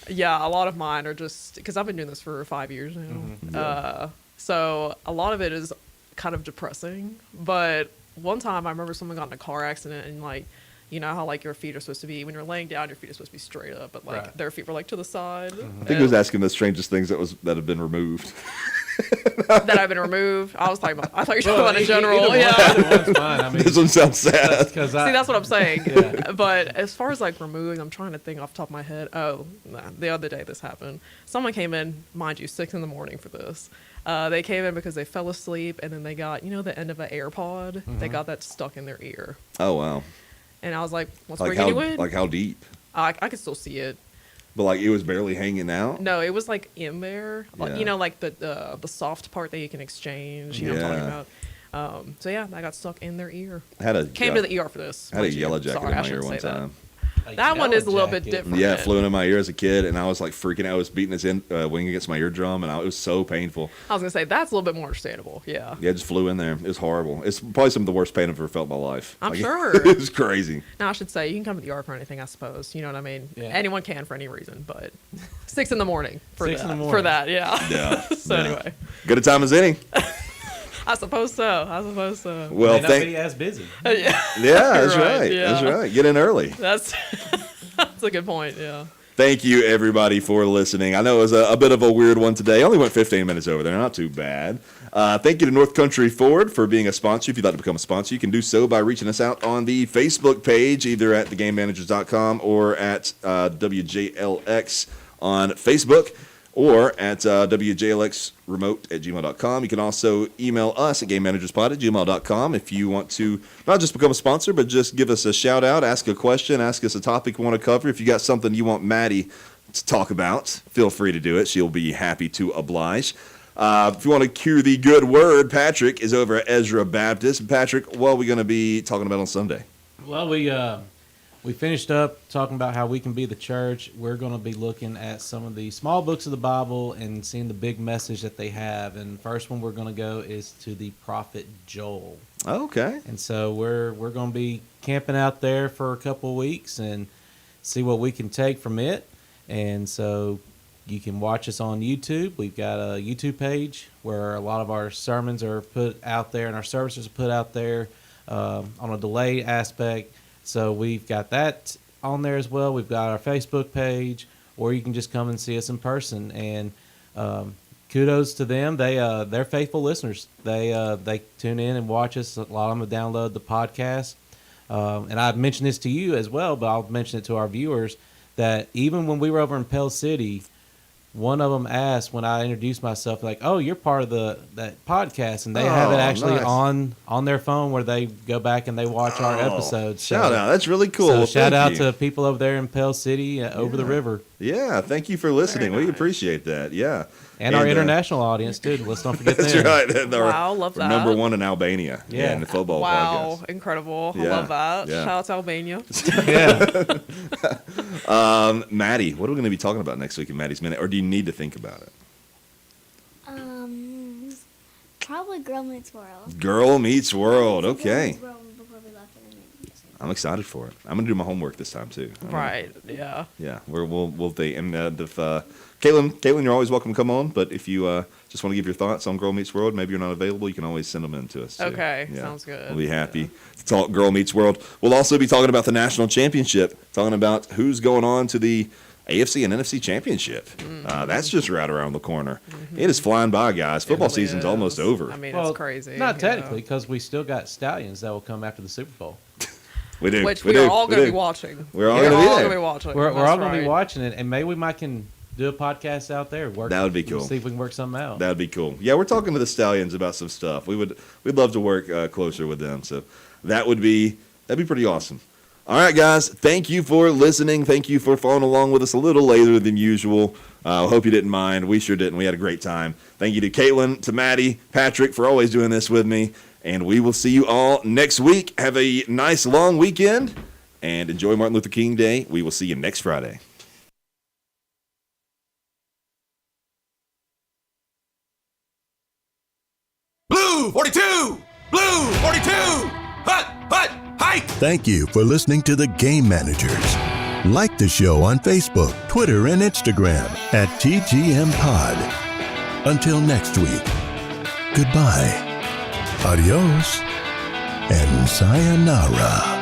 Yeah, a lot of mine are just because I've been doing this for 5 years now. Yeah. So a lot of it is kind of depressing. But one time I remember someone got in a car accident and like, you know how like your feet are supposed to be when you're laying down, your feet are supposed to be straight up, but like Right. their feet were like to the side. I think he was asking the strangest things that have been removed. That have been removed. I was talking about. I thought you were talking Well, about in either general. one- Yeah. either one's fine. I mean, This one sounds sad. because See, that's what I'm saying. Yeah. But as far as like removing, I'm trying to think off the top of my head. Oh, nah, the other day this happened. Someone came in, mind you, 6 a.m. for this. They came in because they fell asleep and then they got, the end of an AirPod. They got that stuck in their ear. Oh wow. And I was like, what's Like bringing you in? how deep? I could still see it. But like it was barely hanging out. No, it was like in there. Like, Yeah. like the soft part that you can exchange. You know what I'm Yeah. talking about? So yeah, that got stuck in their ear. I had a Came to the ER for this. I had a mind you. yellow jacket Sorry, in I my ear shouldn't one say that. time. That one yellow is a little bit jacket. different. Yeah, it flew into my ear as a kid, and I was like freaking out. I was beating its wing against my eardrum, and it was so painful. I was gonna say that's a little bit more understandable. Yeah. Yeah, it just flew in there. It was horrible. It's probably some of the worst pain I've ever felt in my life. I'm Like, sure. It was crazy. Now I should say you can come to the yard for anything, I suppose. You know what I mean? Yeah. Anyone can for any reason, but 6 in the morning for 6 that. in the For morning. that, yeah. Yeah. So yeah. anyway, Good a time as any. I suppose so. I suppose so. Well, May not be as busy. yeah. Yeah, that's Right, right. yeah. That's right. Get in early. That's that's a good point. Yeah. Thank you, everybody, for listening. I know it was a bit of a weird one today. Only went 15 minutes over there. Not too bad. Thank you to North Country Ford for being a sponsor. If you'd like to become a sponsor, you can do so by reaching us out on the Facebook page, either at thegamemanagers.com or at WJLX on Facebook, or at WJLXremote@gmail.com. You can also email us at GameManagersPod@gmail.com if you want to not just become a sponsor, but just give us a shout out, ask a question, ask us a topic you want to cover. If you got something you want Maddie to talk about, feel free to do it. She'll be happy to oblige. If you want to cue the good word, Patrick is over at Ezra Baptist. Patrick, what are we going to be talking about on Sunday? Well, we finished up talking about how we can be the church. We're going to be looking at some of the small books of the Bible and seeing the big message that they have. And the first one we're going to go is to the prophet Joel. Okay. And so we're going to be camping out there for a couple of weeks and see what we can take from it. And so you can watch us on YouTube. We've got a YouTube page where a lot of our sermons are put out there and our services are put out there on a delayed aspect. So we've got that on there as well. We've got our Facebook page, or you can just come and see us in person. And kudos to them. They're faithful listeners. They tune in and watch us. A lot of them download the podcast. And I've mentioned this to you as well, but I'll mention it to our viewers, that even when we were over in Pell City, one of them asked when I introduced myself, like, "Oh, you're part of that podcast," and they have it actually nice. on their phone where they go back and they watch our episodes. Shout out. That's really cool. So Well, shout thank out you. to people over there in Pell City over the river, Yeah, thank you for listening. We appreciate that. Yeah. and our international audience too. Let's not forget That's them. right. And Wow, love we're that. number one in Albania. Yeah. In the football Wow, podcast. incredible. I Yeah, love that. yeah. Shout out to Albania. Yeah, Maddie, what are we going to be talking about next week in Maddie's Minute? Or do you need to think about it? Probably Girl Meets World. Girl Meets World. Girl Okay. Meets World before we left in the I'm excited for it. I'm going to do my homework this time, too. Right. Yeah. Yeah, we'll think. And if Caitlin, you're always welcome to come on. But if you just want to give your thoughts on Girl Meets World, maybe you're not available, you can always send them in to us. Too. Okay, Yeah. sounds good. We'll be happy to talk Girl Meets World. We'll also be talking about the national championship, talking about who's going on to the AFC and NFC championship. That's just right around the corner. It is flying by, guys. Football really season's is. almost over. I mean, well, it's crazy. Not yeah. technically, because we still got Stallions that will come after the Super Bowl. We do. Which we we do, are all we going to do. be watching. We're all We're gonna be all there. gonna be watching. We're That's all going to be right. watching it, and maybe we might can do a podcast out there. That would be cool. See if we can work something out. That'd be cool. Yeah, we're talking to the Stallions about some stuff. We'd love to work closer with them. So that'd be pretty awesome. All right, guys. Thank you for listening. Thank you for following along with us a little later than usual. Hope you didn't mind. We sure didn't. We had a great time. Thank you to Caitlin, to Maddie, Patrick for always doing this with me. And we will see you all next week. Have a nice long weekend and enjoy Martin Luther King Day. We will see you next Friday. Blue 42! Blue 42! Hut! Hike! Thank you for listening to The Game Managers. Like the show on Facebook, Twitter, and Instagram at TGM Pod. Until next week, goodbye, adios, and sayonara.